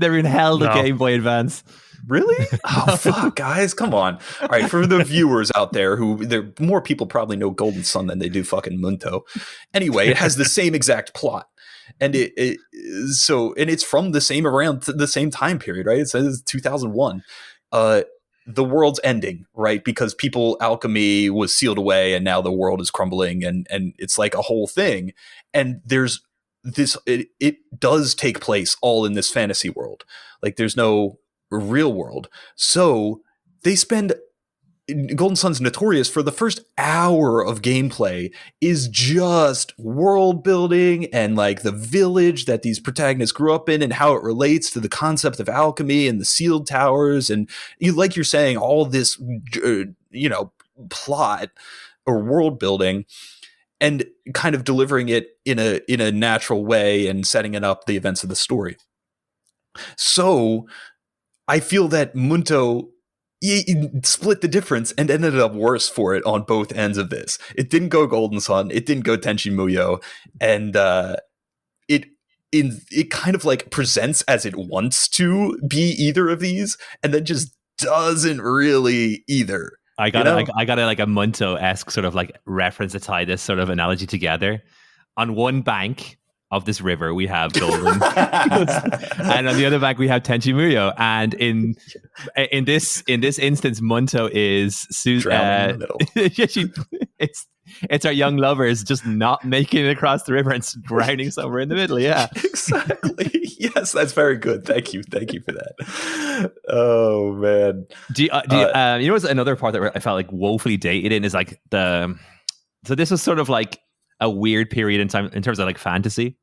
never even held a Game Boy Advance. Really? Oh, fuck, guys. Come on. All right. For the viewers out there more people probably know Golden Sun than they do fucking Munto. Anyway, it has the same exact plot. And it's from around the same time period, right? It says 2001. The world's ending, right? Because alchemy was sealed away, and now the world is crumbling, and it's like a whole thing. And there's this, it does take place all in this fantasy world. Like there's no real world. So they spend Golden Sun's notorious for the first hour of gameplay is just world building and like the village that these protagonists grew up in and how it relates to the concept of alchemy and the sealed towers. And like you're saying, all this, plot or world building and kind of delivering it in a natural way and setting it up the events of the story. So I feel that Munto split the difference and ended up worse for it on both ends of this. It didn't go Golden Sun. It didn't go Tenchi Muyo. And it kind of like presents as it wants to be either of these, and then just doesn't really either. I got a like a Munto-esque sort of like reference to tie this sort of analogy together. On one bank of this river, we have Golden, and on the other bank we have Tenchi Muyo. And in this instance, Munto is Drowning in the middle. It's our young lovers just not making it across the river and drowning somewhere in the middle. Yeah, exactly. Yes, that's very good. Thank you for that. Oh man. You know what's another part that I felt like woefully dated in is like so this was sort of like a weird period in time in terms of like fantasy,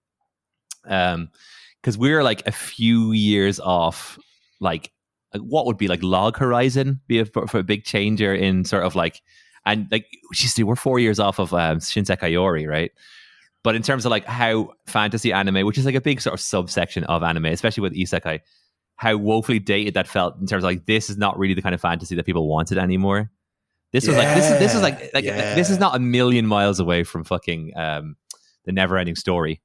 because we're like a few years off like what would be like Log Horizon for a big changer in sort of like, and like we're 4 years off of Shinsekai Yori, right? But in terms of like how fantasy anime, which is like a big sort of subsection of anime, especially with isekai, how woefully dated that felt in terms of like this is not really the kind of fantasy that people wanted anymore. This was like this is like this is not a million miles away from fucking the Never-Ending Story.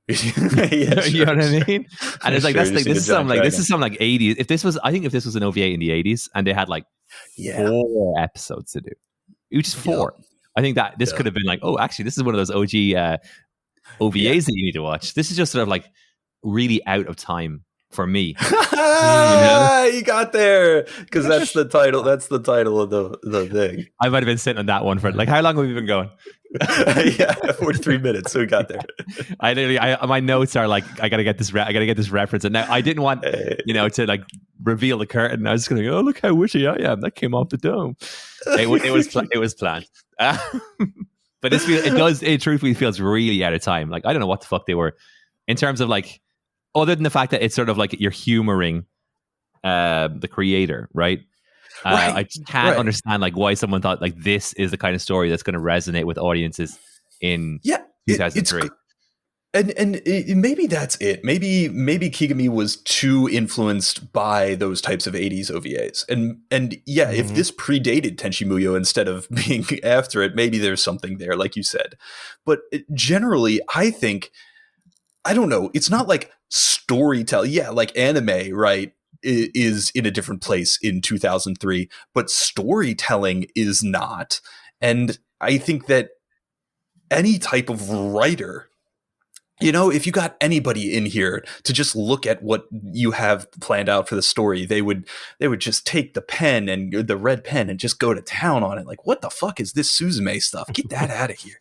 You know what I mean? And it's like this is some like 80s. If this was an OVA in the 80s and they had like 4 episodes to do, which is 4. Yeah. I think that this could have been like, oh, actually, this is one of those OG OVAs that you need to watch. This is just sort of like really out of time for me. You got there because that's the title. That's the title of the thing. I might have been sitting on that one for like how long have we been going? 43 minutes. So we got there. My notes are like I gotta get this reference, and now I didn't want to like reveal the curtain. I was just gonna go, oh, look how witchy I am. That came off the dome. It was planned. But it truthfully feels really out of time. Like I don't know what the fuck they were in terms of like, other than the fact that it's sort of like you're humoring the creator, right? I just can't understand like why someone thought like this is the kind of story that's going to resonate with audiences in 2003. Maybe that's it. Maybe Kigami was too influenced by those types of 80s OVAs. If this predated Tenchi Muyo instead of being after it, maybe there's something there, like you said. But generally, I think, I don't know, it's not like storytelling. Yeah, like anime, right, is in a different place in 2003, but storytelling is not. And I think that any type of writer, if you got anybody in here to just look at what you have planned out for the story, they would just take the pen and the red pen and just go to town on it. Like, what the fuck is this Suzume stuff? Get that out of here.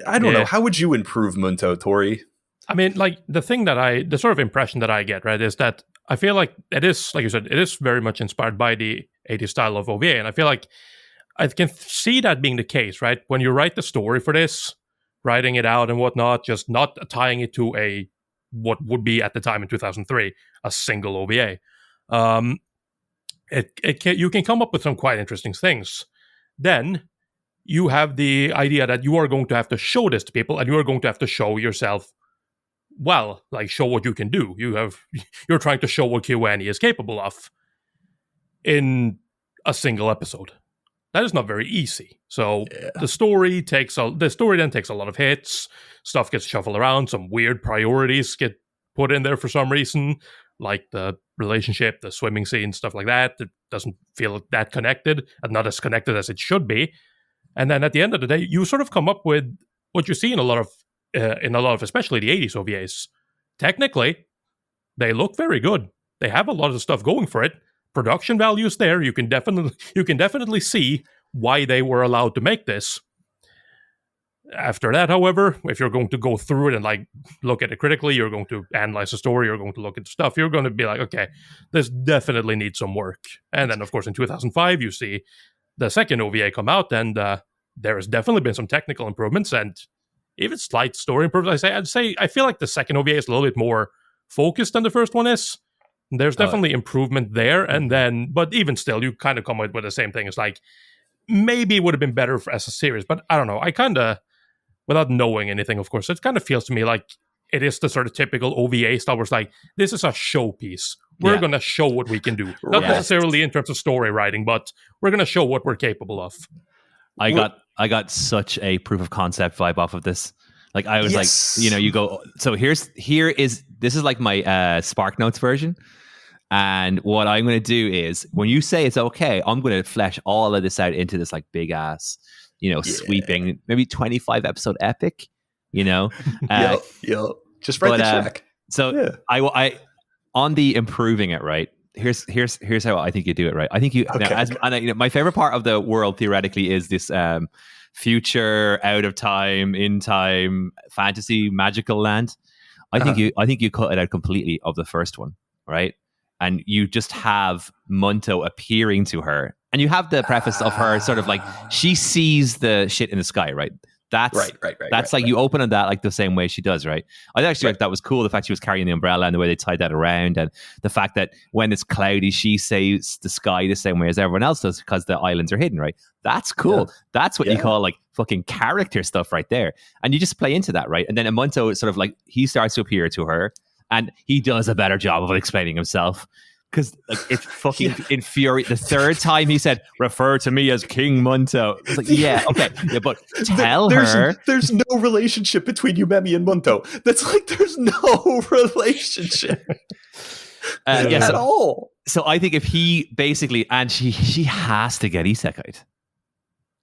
I don't know. How would you improve Munto, Tori? I mean, like the sort of impression that I get, right, is that I feel like it is, like you said, it is very much inspired by the 80s style of OVA. And I feel like I can see that being the case, right? When you write the story for this, writing it out and whatnot, just not tying it to what would be at the time in 2003, a single OVA. You can come up with some quite interesting things. Then you have the idea that you are going to have to show this to people and you are going to have to show yourself, well, like show what you can do. You're trying to show what Kyoani is capable of in a single episode. That is not very easy. So the story then takes a lot of hits. Stuff gets shuffled around. Some weird priorities get put in there for some reason, like the relationship, the swimming scene, stuff like that. It doesn't feel that connected, and not as connected as it should be. And then at the end of the day, you sort of come up with what you see in a lot of especially the 80s OVAs. Technically, they look very good. They have a lot of stuff going for it. Production values there. You can definitely see why they were allowed to make this. After that, however, if you're going to go through it and like look at it critically, you're going to analyze the story, you're going to look at the stuff, you're going to be like, okay, this definitely needs some work. And then, of course, in 2005, you see the second OVA come out, and there has definitely been some technical improvements and even slight story improvements. I feel like the second OVA is a little bit more focused than the first one is. There's definitely improvement there, and then, but even still, you kind of come with the same thing. It's like, maybe it would have been better as a series, but I don't know. I kind of, without knowing anything, of course, it kind of feels to me like it is the sort of typical OVA style where it's like, this is a showpiece. We're going to show what we can do. Not necessarily in terms of story writing, but we're going to show what we're capable of. I got such a proof of concept vibe off of this. Like I was Yes. like, you go. So this is like my Spark Notes version. And what I'm going to do is, when you say it's okay, I'm going to flesh all of this out into this like big ass, sweeping, maybe 25 episode epic. Yep. Just write the check. So Yeah. I on the improving it, right? Here's how I think you do it, right? I think you my favorite part of the world theoretically is this future, out of time, in time, fantasy, magical land. I think you cut it out completely of the first one, right? And you just have Munto appearing to her, and you have the preface of her sort of like she sees the shit in the sky, right? That's right. That's like you open on that like the same way she does, right? I actually like that was cool. The fact she was carrying the umbrella and the way they tied that around, and the fact that when it's cloudy, she sees the sky the same way as everyone else does because the islands are hidden, right? That's cool. Yeah. That's what you call like fucking character stuff right there, and you just play into that, right? And then Munto sort of like he starts to appear to her, and he does a better job of explaining himself. Because like, it's fucking infuriating. The third time he said, "Refer to me as King Munto." It's like, but her. There's no relationship between Yumemi and Munto. That's like there's no relationship at all. So I think if he basically, and she has to get isekai'd.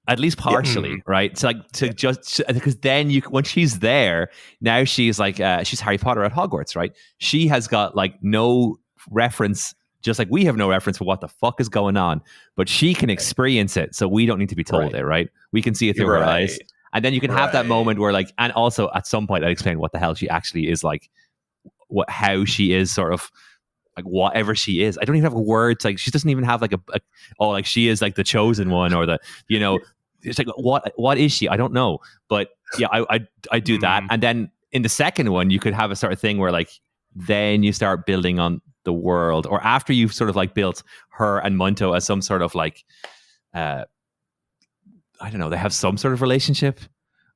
At least partially, right? So like just because then when she's there, now she's like she's Harry Potter at Hogwarts, right? She has got like no reference. Just like we have no reference for what the fuck is going on, but she can experience it, so we don't need to be told it, right? We can see it through her eyes. And then you can have that moment where like, and also at some point I explain what the hell she actually is like, how she is sort of like whatever she is. I don't even have a word. Like she doesn't even have like like she is like the chosen one or the, it's like, what is she? I don't know. But yeah, I do that. And then in the second one, you could have a sort of thing where like, then you start building on the world, or after you've sort of like built her and Munto as some sort of like I don't know, they have some sort of relationship,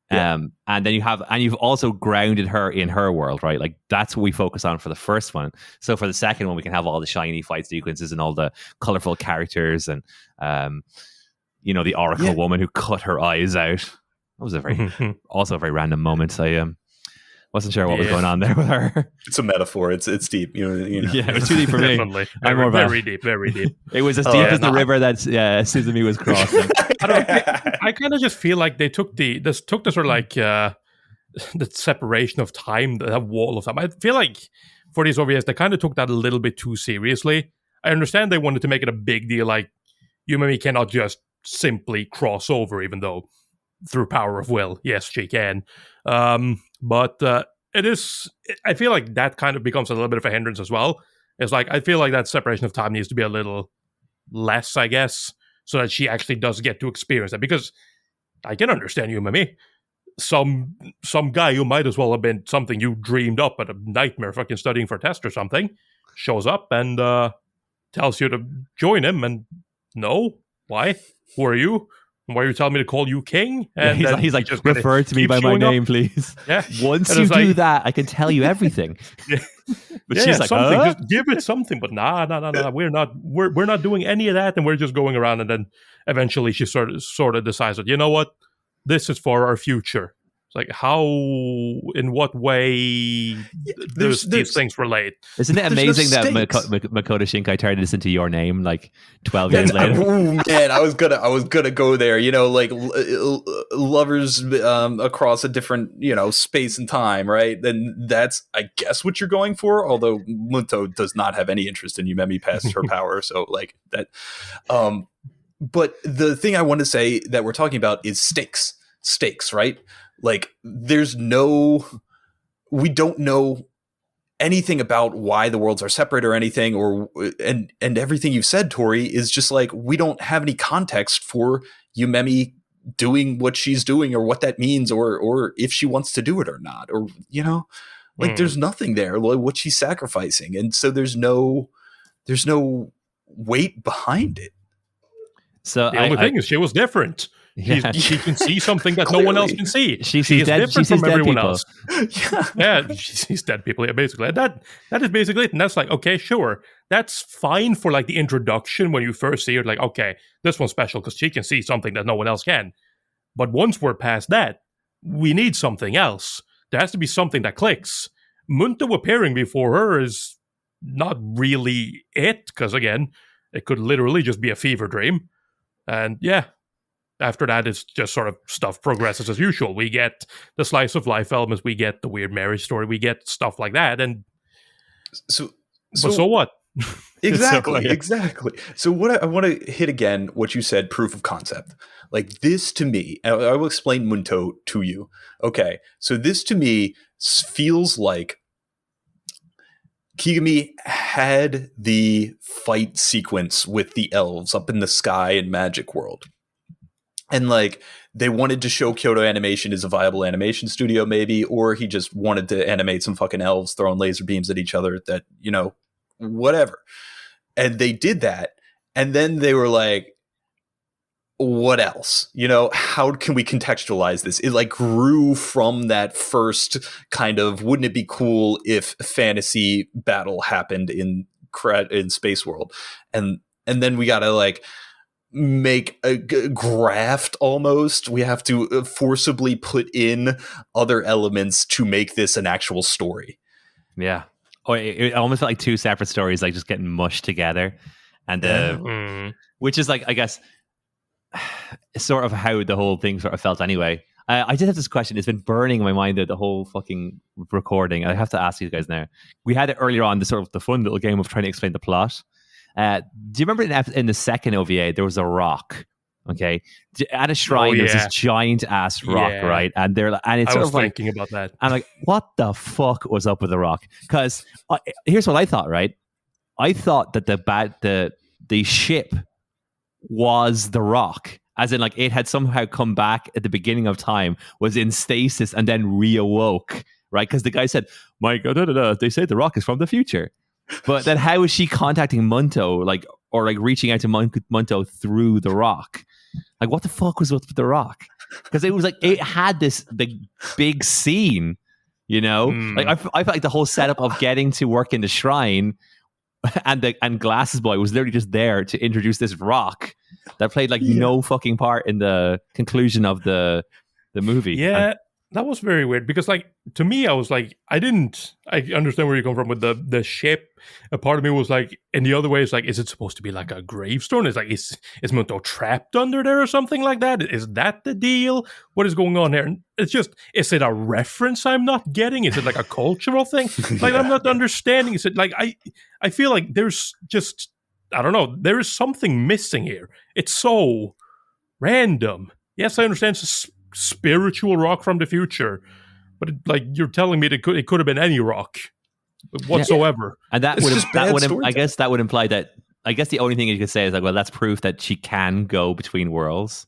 and then you've also grounded her in her world, right? Like that's what we focus on for the first one. So for the second one, we can have all the shiny fight sequences and all the colorful characters, and the Oracle woman who cut her eyes out. That was a very random moment. I wasn't sure what was going on there with her. It's a metaphor. It's deep. Yeah, it was too deep for me. Definitely. Very deep. It was as deep as the river that Suzumi was crossing. I kind of just feel like they took the sort of like the separation of time, that wall of time. I feel like for these OVAs, they kind of took that a little bit too seriously. I understand they wanted to make it a big deal, like Yumemi cannot just simply cross over, even though through power of will, yes, she can. But it is, I feel like that kind of becomes a little bit of a hindrance as well. It's like, I feel like that separation of time needs to be a little less, I guess, so that she actually does get to experience that. Because I can understand Yumemi. Some guy who might as well have been something you dreamed up at a nightmare fucking studying for a test or something shows up and tells you to join him, and no, why? Who are you? Why are you telling me to call you king? And he's like, just refer to me by my name, please. Yeah. Once you do that, I can tell you everything. But she's like, just give it something. But nah. We're not doing any of that, and we're just going around. And then eventually, she sort of decides that, you know what, this is for our future. Like, how, in what way these things relate? Isn't it amazing that Makoto Shinkai turned this into your name like 12 years later? Oh man, I was gonna go there. Like lovers across a different space and time, right? Then that's, I guess, what you're going for. Although Munto does not have any interest in Yumemi past her power, so like that. But the thing I want to say that we're talking about is stakes, right? Like we don't know anything about why the worlds are separate or anything, and everything you've said, Tori, is just like, we don't have any context for Yumemi doing what she's doing, or what that means, or if she wants to do it or not, or there's nothing there, like what she's sacrificing, and so there's no weight behind it. So the only thing is she was different. Yeah. She can see something that no one else can see. She sees different from everyone else. She sees dead people. Yeah, basically, that is basically it. And that's like, okay, sure, that's fine for like the introduction when you first see her. Like, okay, this one's special because she can see something that no one else can. But once we're past that, we need something else. There has to be something that clicks. Munto appearing before her is not really it, because again, it could literally just be a fever dream. And yeah, after that, it's just sort of stuff progresses as usual. We get the slice of life elements, we get the weird marriage story, we get stuff like that. And so what? Exactly. So what I want to hit again, what you said, proof of concept. Like this to me, I will explain Munto to you. Okay, so this to me feels like Kigami had the fight sequence with the elves up in the sky in Magic World. And like they wanted to show Kyoto Animation as a viable animation studio, maybe, or he just wanted to animate some fucking elves throwing laser beams at each other that, you know, whatever. And they did that. And then they were like, what else? You know, how can we contextualize this? It like grew from that first kind of, wouldn't it be cool if fantasy battle happened in Space World? And then we got to like make a graft almost. We have to forcibly put in other elements to make this an actual story. Yeah. Oh, it almost felt like two separate stories, like just getting mushed together. And which is like, I guess, sort of how the whole thing sort of felt anyway. I did have this question. It's been burning in my mind the whole fucking recording. I have to ask you guys now. We had it earlier on, the sort of the fun little game of trying to explain the plot. Do you remember in the second OVA, there was a rock? Okay, at a shrine, there's this giant ass rock, right? And it's sort of like thinking about that. I'm like, what the fuck was up with the rock? Because here's what I thought, right? I thought that the ship was the rock, as in like it had somehow come back at the beginning of time, was in stasis, and then reawoke, right? Because the guy said, "My God, they say the rock is from the future." But then how is she contacting Munto, like, or like reaching out to Munto through the rock? Like, what the fuck was with the rock? Because it was like it had this big scene, you know. Like I felt like the whole setup of getting to work in the shrine and Glasses Boy was literally just there to introduce this rock that played like no fucking part in the conclusion of the movie. Yeah, that was very weird because, like, to me, I was like, I understand where you come from with the ship. A part of me was like, in the other way, it's like, is it supposed to be like a gravestone? It's like, is Munto trapped under there or something like that? Is that the deal? What is going on there? And it's just, is it a reference I'm not getting? Is it like a cultural thing? Like, I'm not understanding. Is it like, I feel like there's just, I don't know, there is something missing here. It's so random. Yes, I understand it's spiritual rock from the future, but like you're telling me that it could have been any rock whatsoever. And I guess that would imply that, I guess the only thing you could say is like, well, that's proof that she can go between worlds.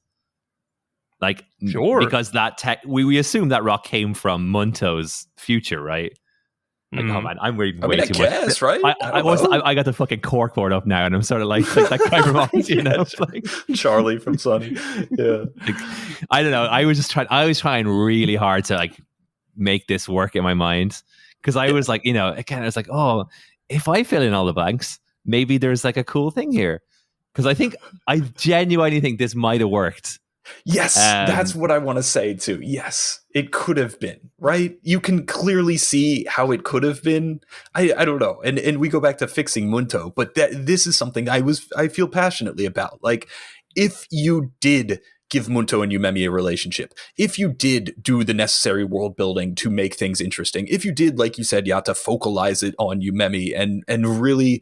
Like, sure, because that we assume that rock came from Munto's future, right? Like, oh man, I'm reading way too much. Right? I got the fucking corkboard up now, and I'm sort of like that kind of box, you know, like Charlie from Sunny. Yeah, like, I don't know. I was trying really hard to like make this work in my mind because I was like, you know, again, I was like, oh, if I fill in all the blanks, maybe there's like a cool thing here. Because I genuinely think this might have worked. Yes, that's what I want to say too. Yes, it could have been, right? You can clearly see how it could have been. I don't know. And we go back to fixing Munto, but this is something I feel passionately about. Like, if you did give Munto and Yumemi a relationship, if you did do the necessary world building to make things interesting, if you did, like you said, Yata, focalize it on Yumemi and really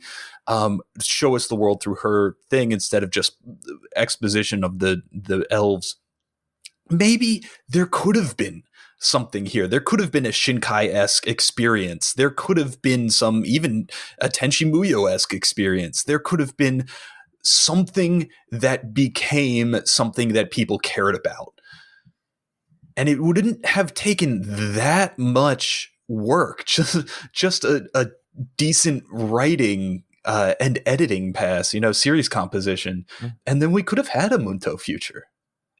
show us the world through her thing instead of just exposition of the elves, maybe there could have been something here. There could have been a Shinkai-esque experience. There could have been some, even a Tenchi Muyo-esque experience. There could have been something that became something that people cared about. And it wouldn't have taken that much work, just a decent writing and editing pass, you know, series composition. And then we could have had a Munto future.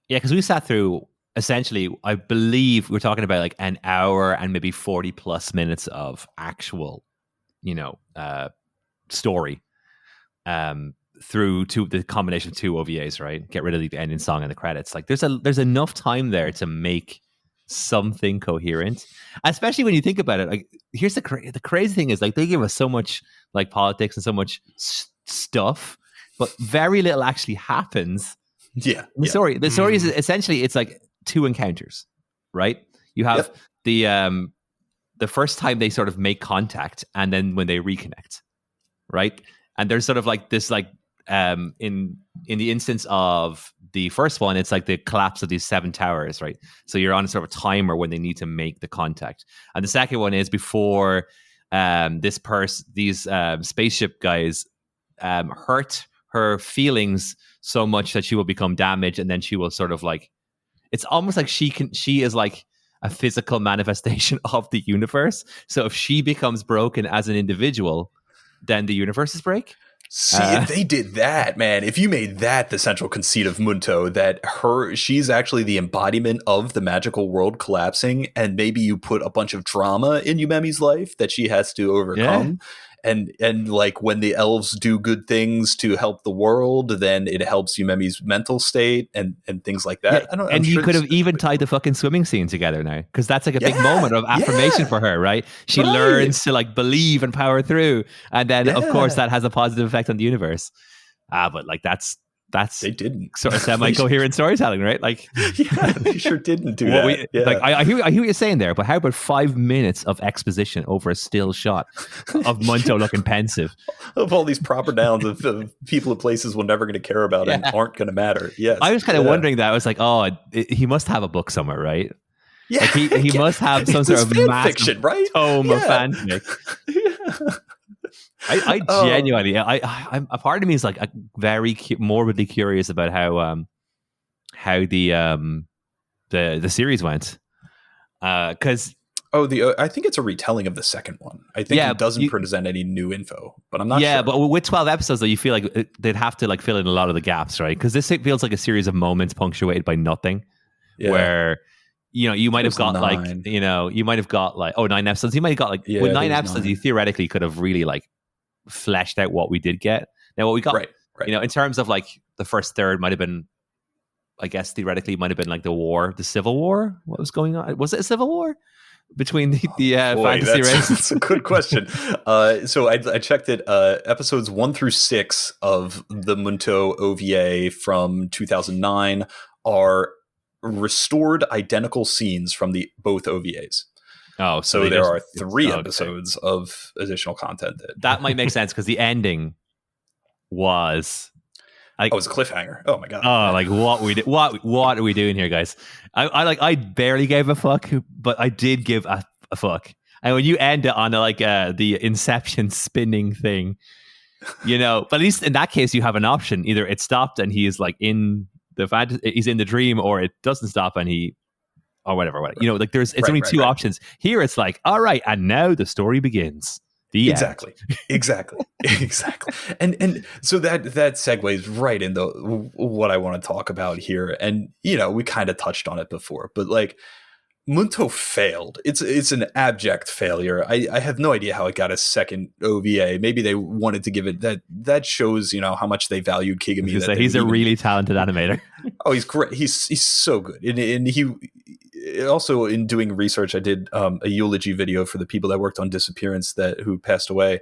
Yeah, because we sat through, essentially, I believe we're talking about like an hour and maybe 40 plus minutes of actual, you know, story. Through to the combination of two OVAs, right? Get rid of the ending song and the credits. Like there's enough time there to make something coherent, especially when you think about it. Like, here's the crazy thing is, like, they give us so much like politics and so much stuff, but very little actually happens. Yeah. The story is essentially, it's like two encounters, right? You have the first time they sort of make contact, and then when they reconnect, right? And there's sort of like this, like, in the instance of the first one, it's like the collapse of these 7 towers, right? So you're on a sort of a timer when they need to make the contact. And the second one is before these spaceship guys hurt her feelings so much that she will become damaged, and then she will sort of like, it's almost like she is like a physical manifestation of the universe. So if she becomes broken as an individual, then the universes break. See, if they did that, man, if you made that the central conceit of Munto, that she's actually the embodiment of the magical world collapsing, and maybe you put a bunch of drama in Yumemi's life that she has to overcome. And like, when the elves do good things to help the world, then it helps Yumemi's mental state and things like that. Yeah, and you could have even tied the fucking swimming scene together now, because that's like a big moment of affirmation for her, right? She learns to like believe and power through, and then of course that has a positive effect on the universe. But like that's they didn't sort of semi-coherent storytelling, right? Like, they sure didn't do that. Like, I hear what you're saying there, but how about 5 minutes of exposition over a still shot of Munto looking pensive, of all these proper nouns of people and places we're never going to care about and aren't going to matter? Yes, I was kind of wondering that. I was like, he must have a book somewhere, right? Yeah, like he must have some sort of massive fiction, right? Tome of fanfic. I genuinely, I'm a part of me is like very morbidly curious about how the series went, because I think it's a retelling of the second one. I think it doesn't present any new info, but I'm not sure. Yeah, but with 12 episodes, though, you feel like they'd have to like fill in a lot of the gaps, right? Because this feels like a series of moments punctuated by nothing, where you might have got 9. Like, you might have got like 9 episodes. You might have got like with 9 episodes, you theoretically could have really like fleshed out what we did get. Now, what we got, right. In terms of like the first third might have been, I guess theoretically, might have been like the Civil War. What was going on? Was it a civil war between the fantasy race? That's a good question. So I checked it. Episodes 1 through 6 of the Munto OVA from 2009 are restored identical scenes from both OVAs. Oh, so there are 3 episodes of additional content. That might make sense, because the ending was like, it was a cliffhanger. Oh my god! Oh, like what are we doing here, guys? I barely gave a fuck, but I did give a fuck. And when you end it on the Inception spinning thing, but at least in that case you have an option. Either it stopped and he is like in he's in the dream, or it doesn't stop and he. Or whatever. Like it's only 2 options. Here it's like, all right, and now the story begins. Exactly. And so that segues right into what I want to talk about here. And we kind of touched on it before, but like, Munto failed. It's an abject failure. I have no idea how it got a second OVA. Maybe they wanted to give it that shows how much they valued Kigami. So he's a really talented animator. Oh, he's great. He's so good. And he also, in doing research, I did a eulogy video for the people that worked on Disappearance who passed away,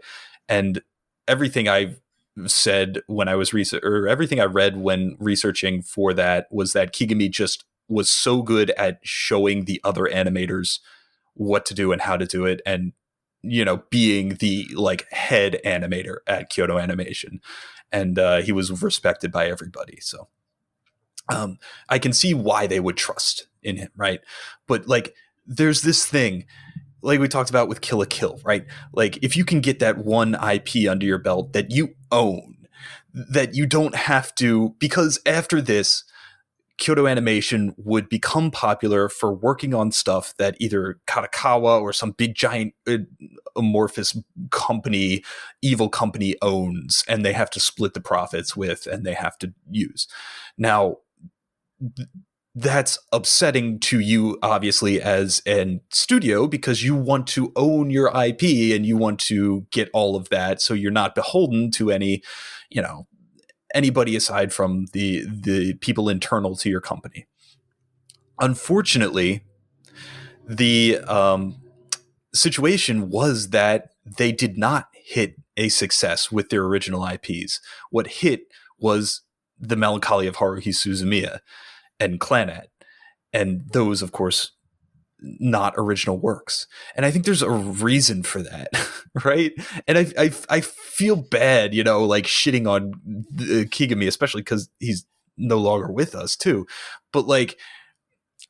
and everything I said when I was everything I read when researching for that was that Kigami just was so good at showing the other animators what to do and how to do it, and being the like head animator at Kyoto Animation, and he was respected by everybody. So I can see why they would trust in him, right? But like, there's this thing like we talked about with Kill la Kill, right? Like, if you can get that one IP under your belt that you own, that you don't have to, because after this, Kyoto Animation would become popular for working on stuff that either Katakawa or some big giant amorphous company, evil company owns, and they have to split the profits with, and they have to use. Now, that's upsetting to you, obviously, as a studio, because you want to own your IP and you want to get all of that, so you're not beholden to anybody aside from the people internal to your company. Unfortunately, the situation was that they did not hit a success with their original IPs. What hit was The Melancholy of Haruhi Suzumiya and Clannad. And those, of course, not original works. And I think there's a reason for that, right? And I feel bad, like shitting on Kigami, especially because he's no longer with us too. But like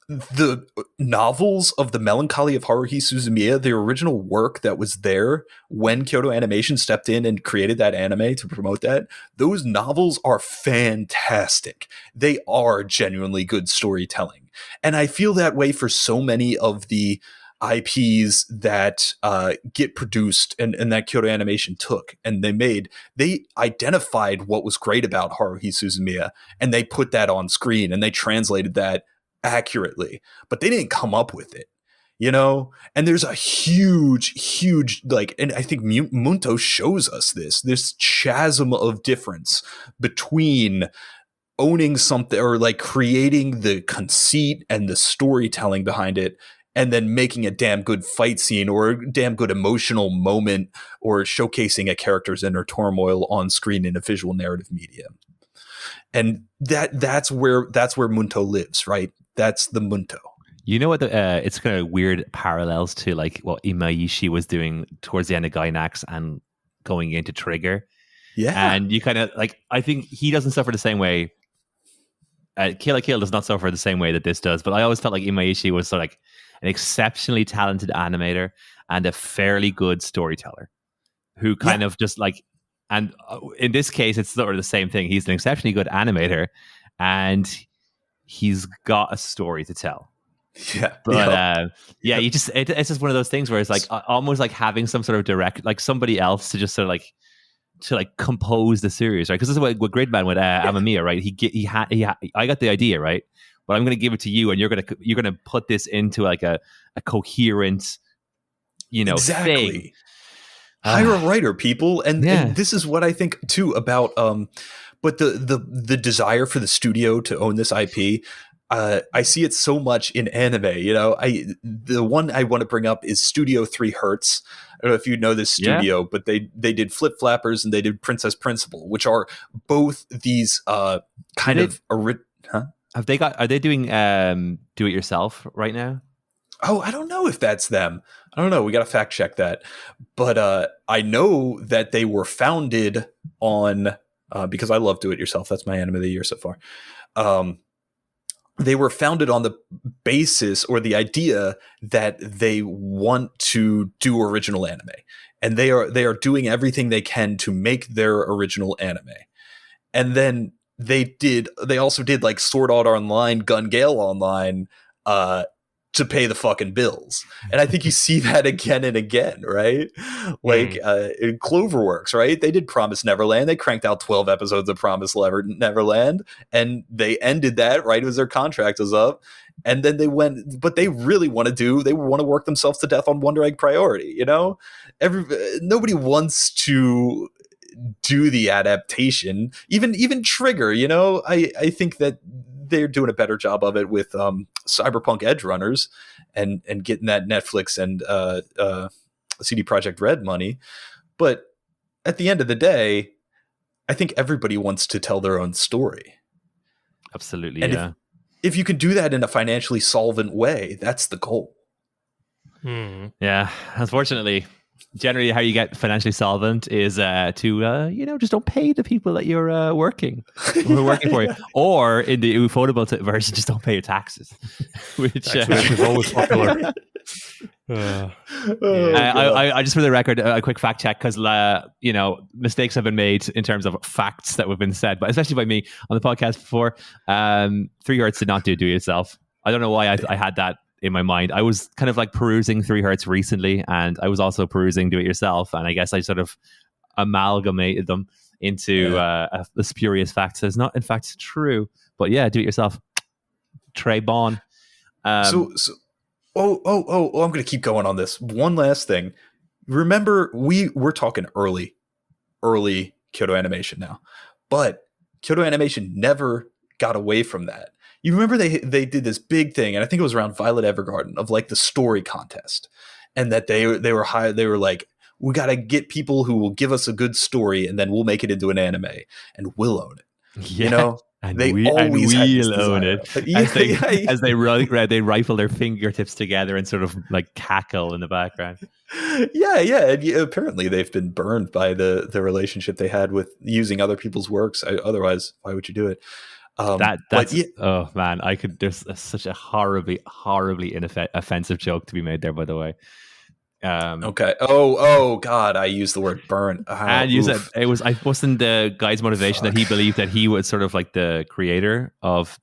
the novels of The Melancholy of Haruhi Suzumiya, the original work that was there when Kyoto Animation stepped in and created that anime to promote that, those novels are fantastic. They are genuinely good storytelling. And I feel that way for so many of the IPs that get produced and that Kyoto Animation took and they identified what was great about Haruhi Suzumiya and they put that on screen and they translated that accurately, but they didn't come up with it, and there's a huge and I think Munto shows us this chasm of difference between owning something or like creating the conceit and the storytelling behind it and then making a damn good fight scene or a damn good emotional moment or showcasing a character's inner turmoil on screen in a visual narrative medium. And that's where Munto lives, right? That's the Munto. You know what? It's kind of weird parallels to like what Imaishi was doing towards the end of Gainax and going into Trigger. Yeah. And you kind of like, I think he doesn't suffer the same way. Kill la Kill does not suffer the same way that this does. But I always felt like Imaishi was sort of like an exceptionally talented animator and a fairly good storyteller who kind of just like, and in this case, it's sort of the same thing. He's an exceptionally good animator and he's got a story to tell. Yeah. But it's just one of those things where it's like almost like having some sort of direct, like somebody else to just sort of like compose the series, right? Because this is what Gridman with Amamiya, right? I got the idea, right? But I'm going to give it to you, and you're going to put this into like a coherent, exactly. thing. Hire a writer, people, and this is what I think too about. But the desire for the studio to own this IP, I see it so much in anime. The one I want to bring up is Studio 3 Hertz. I don't know if you know this studio, but they did Flip Flappers and they did Princess Principal, which are both these Are they doing do it yourself right now? Oh, I don't know if that's them. I don't know. We got to fact check that. But I know that they were founded on, because I love Do It Yourself. That's my anime of the year so far. They were founded on the basis or the idea that they want to do original anime. And they are doing everything they can to make their original anime. And then they also did like Sword Art Online, Gun Gale Online, to pay the fucking bills. And I think you see that again and again, right? Like in Cloverworks, right? They did Promise Neverland. They cranked out 12 episodes of Promise Neverland, and they ended that right as their contract was up. And then they went, but they really want to work themselves to death on Wonder Egg Priority, nobody wants to do the adaptation, even Trigger, I think that they're doing a better job of it with Cyberpunk Edge Runners and getting that Netflix and CD Projekt Red money. But at the end of the day, I think everybody wants to tell their own story. Absolutely, and if you can do that in a financially solvent way, that's the goal. Yeah, unfortunately, generally how you get financially solvent is to just don't pay the people that you're who are working for you, or in the affordable version, just don't pay your taxes, which is always popular. I just for the record, a quick fact check, because mistakes have been made in terms of facts that have been said, but especially by me on the podcast before. 3 Hertz did not do it yourself. I don't know why I had that in my mind. I was kind of like perusing 3 Hertz recently, and I was also perusing Do It Yourself, and I guess I sort of amalgamated them into a spurious fact that's not in fact true. But yeah, Do It Yourself. Trey Bon. I'm going to keep going on this. One last thing. Remember, we're talking early Kyoto Animation now, but Kyoto Animation never got away from that. You remember they did this big thing, and I think it was around Violet Evergarden, of like the story contest, and that they were high. They were like, we got to get people who will give us a good story, and then we'll make it into an anime, and we'll own it. Yeah. You know, And they we always had this will own desire. it. But As they rifle their fingertips together and sort of like cackle in the background. yeah. And apparently they've been burned by the relationship they had with using other people's works. Otherwise, why would you do it? Oh man, there's such a horribly offensive joke to be made there, by the way. Okay. Oh God, I used the word burn. And you said wasn't the guy's motivation that he believed that he was sort of like the creator of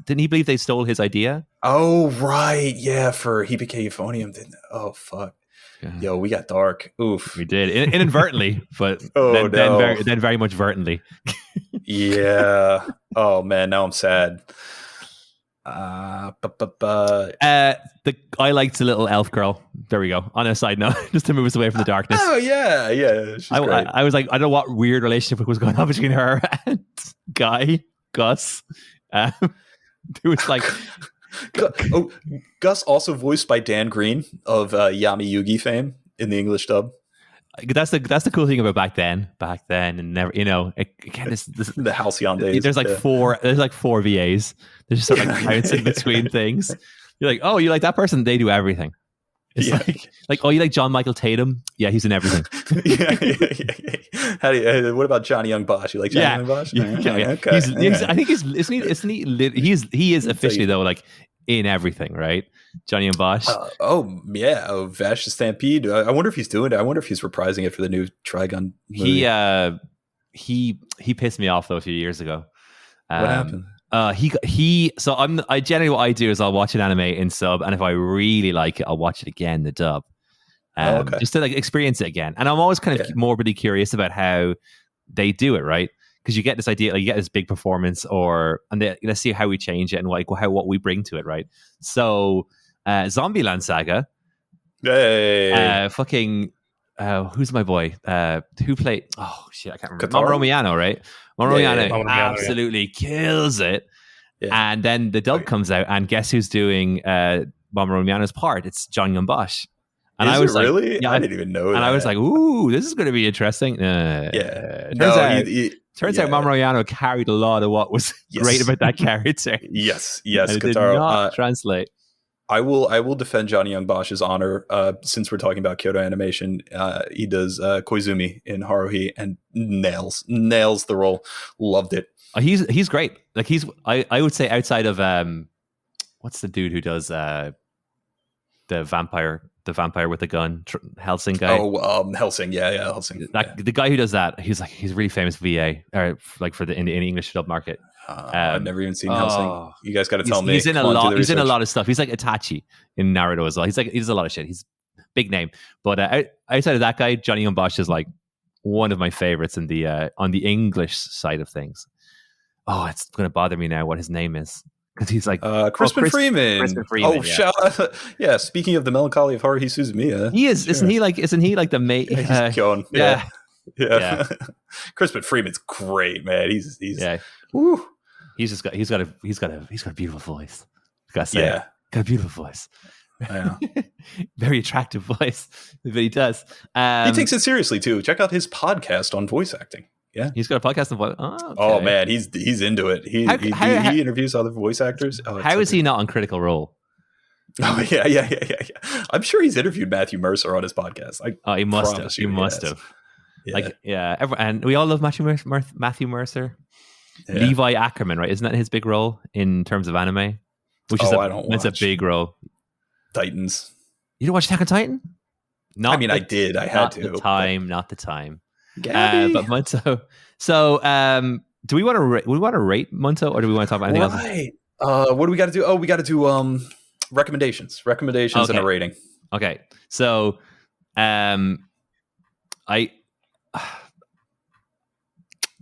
didn't he believe they stole his idea? Oh right, yeah. For he became euphonium, didn't? Oh fuck. Yeah. Yo, we got dark. Oof. We did inadvertently, but no. then very much vertently. Yeah. Oh man, now I'm sad. I liked the little elf girl. There we go. On a side note, just to move us away from the darkness. Oh yeah. She's great. I was like, I don't know what weird relationship was going on between her and Gus. It was like, Gus also voiced by Dan Green of Yami Yugi fame in the English dub. That's the cool thing about back then, and never, again, this the halcyon days. There's like four VAs. They're just sort of like bouncing between things. You're like, oh, you like that person? They do everything. It's like, oh, you like John Michael Tatum? Yeah, he's in everything. Yeah. What about Johnny Young Bosch? You like Johnny Young Bosch? Yeah. Okay. I think he is officially though like in everything, right? Johnny and Bosch. Vash the Stampede. I wonder if he's doing it. I wonder if he's reprising it for the new Trigun movie. He pissed me off though a few years ago. What happened? So I generally what I do is I'll watch an anime in sub, and if I really like it, I'll watch it again in the dub. Just to like experience it again. And I'm always kind of morbidly curious about how they do it, right? Because you get this idea, like you get this big performance, let's see how we change it and like what we bring to it, right? So, Zombieland Saga, who's my boy? Who played? Oh shit, I can't remember. Mamoru Miyano, right? Mamoru Miyano absolutely kills it. Yeah. And then the dub comes out, and guess who's doing Mamoru Miyano's part? It's John Young Bosch. And I was like, really? Yeah, I didn't even know that. And I was like, ooh, this is going to be interesting. Turns out Mamoru Miyano carried a lot of what was great about that character. Yes. And it did not translate. I will defend Johnny Young Bosch's honor since we're talking about Kyoto Animation. He does Koizumi in Haruhi and nails the role. Loved it. He's great. Like I would say outside of what's the dude who does the vampire with the gun, Helsing guy. Helsing, Helsing. The guy who does that, he's a really famous VA, or like for in the English dub market. I've never even seen Helsing. You guys got to tell me. He's in a lot. He's in a lot of stuff. He's like Itachi in Naruto as well. He does a lot of shit. He's big name. But outside of that guy, Johnny Young Bosch is like one of my favorites in the on the English side of things. Oh, it's going to bother me now what his name is. Because he's like Crispin Freeman. Crispin Freeman. Yeah. Speaking of the melancholy of Haruhi Suzumiya, he is. Sure. Isn't he like the mate? He's Kyoani. Yeah. Crispin Freeman's great, man. He's woo. He's got a beautiful voice. Got a beautiful voice. Yeah. Very attractive voice, but he does. He takes it seriously too. Check out his podcast on voice acting. Yeah, he's got a podcast on voice. Oh man, he's into it. He interviews other voice actors. How is he not on Critical Role? Oh yeah. I'm sure he's interviewed Matthew Mercer on his podcast. He must have. He must have. Yeah. And we all love Matthew Mercer. Yeah. Levi Ackerman, right? Isn't that his big role in terms of anime? It's a big role. Titans. You didn't watch Attack on Titan? I did. I had to. Not the time. But Munto. So, do we want to rate Munto, or do we want to talk about anything else? Right. What do we got to do? Oh, we got to do recommendations and a rating. Okay. So,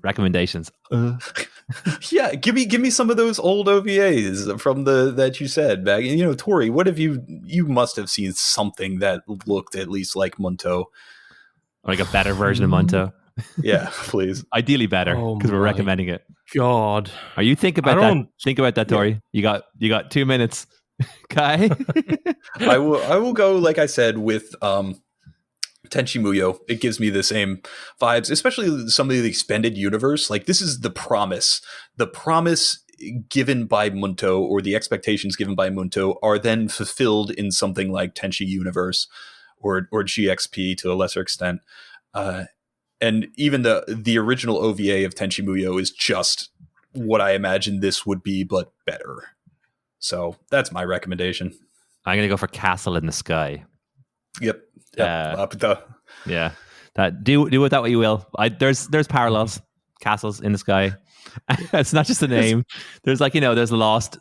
recommendations. Yeah, give me some of those old OVAs from that you said back. Tori, what have you must have seen something that looked at least like Munto, like a better version of Munto. Yeah, please. Ideally better, Oh because we're my recommending it. God. Are you think about that? Think about that, Tori. You got 2 minutes. Okay. I will go, like I said, with Tenchi Muyo. It gives me the same vibes, especially some of the expanded universe. Like, this is the promise. The promise given by Munto, or the expectations given by Munto, are then fulfilled in something like Tenchi Universe or GXP to a lesser extent. And even the original OVA of Tenchi Muyo is just what I imagined this would be, but better. So that's my recommendation. I'm gonna go for Castle in the Sky. Yep. Yeah. That do with that what you will. There's parallels. Castles in the Sky. It's not just a name. There's there's a lost,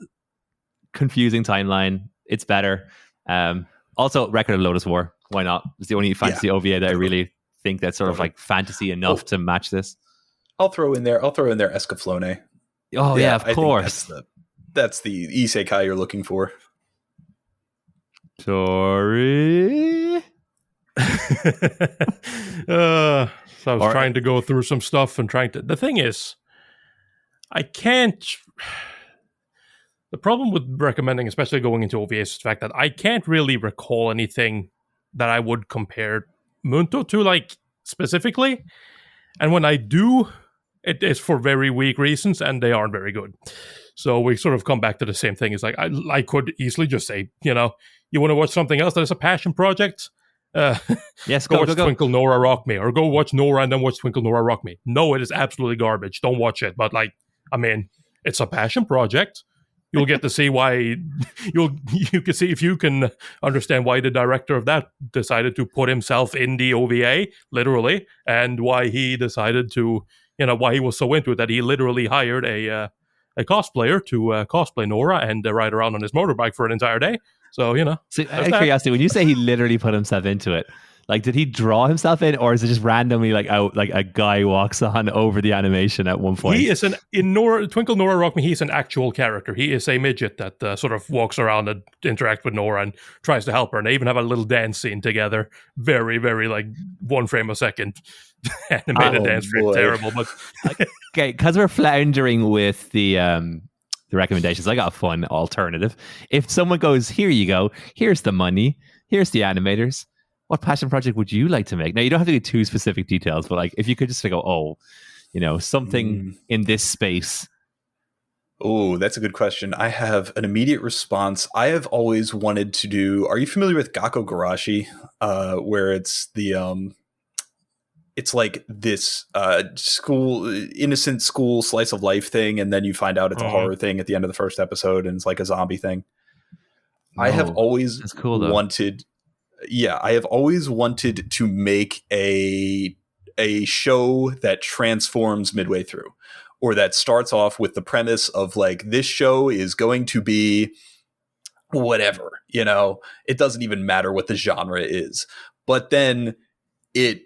confusing timeline. It's better. Also, Record of Lotus War. Why not? It's the only fantasy OVA that I really think that's sort of like fantasy enough to match this. I'll throw in there Escaflowne. Oh yeah, of course. That's the isekai you're looking for. Tori. So I was trying to go through some stuff and the thing is, I can't. The problem with recommending, especially going into OVAs, is the fact that I can't really recall anything that I would compare Munto to, like, specifically. And when I do, it is for very weak reasons, and they aren't very good. So we sort of come back to the same thing. It's like, I could easily just say, you want to watch something else that is a passion project? Yes, go watch Twinkle Nora Rock Me, or go watch Nora and then watch Twinkle Nora Rock Me. No, it is absolutely garbage. Don't watch it. But it's a passion project. You'll get to see why. You can see, if you can understand why the director of that decided to put himself in the OVA, literally, and why he decided to, why he was so into it that he literally hired a cosplayer to cosplay Nora and ride around on his motorbike for an entire day. So, So, out of curiosity, when you say he literally put himself into it, like, did he draw himself in, or is it just randomly like a guy walks on over the animation at one point? He is in Twinkle Nora Rock Me. He's an actual character. He is a midget that sort of walks around and interacts with Nora and tries to help her. And they even have a little dance scene together. Very, very, like, 1 frame a second animated dance frame. Terrible, but okay, because we're floundering with the recommendations, I got a fun alternative. If someone goes, here you go, here's the money, here's the animators, what passion project would you like to make? Now, you don't have to do too specific details, but like, if you could just go, something in this space. Oh, that's a good question. I have an immediate response. I have always wanted to do. Are you familiar with Gakko Garashi? Where it's the it's like this innocent school slice of life thing, and then you find out it's a horror thing at the end of the first episode, and it's like a zombie thing. I have always wanted. Yeah, I have always wanted to make a show that transforms midway through, or that starts off with the premise of like, this show is going to be whatever, it doesn't even matter what the genre is, but then it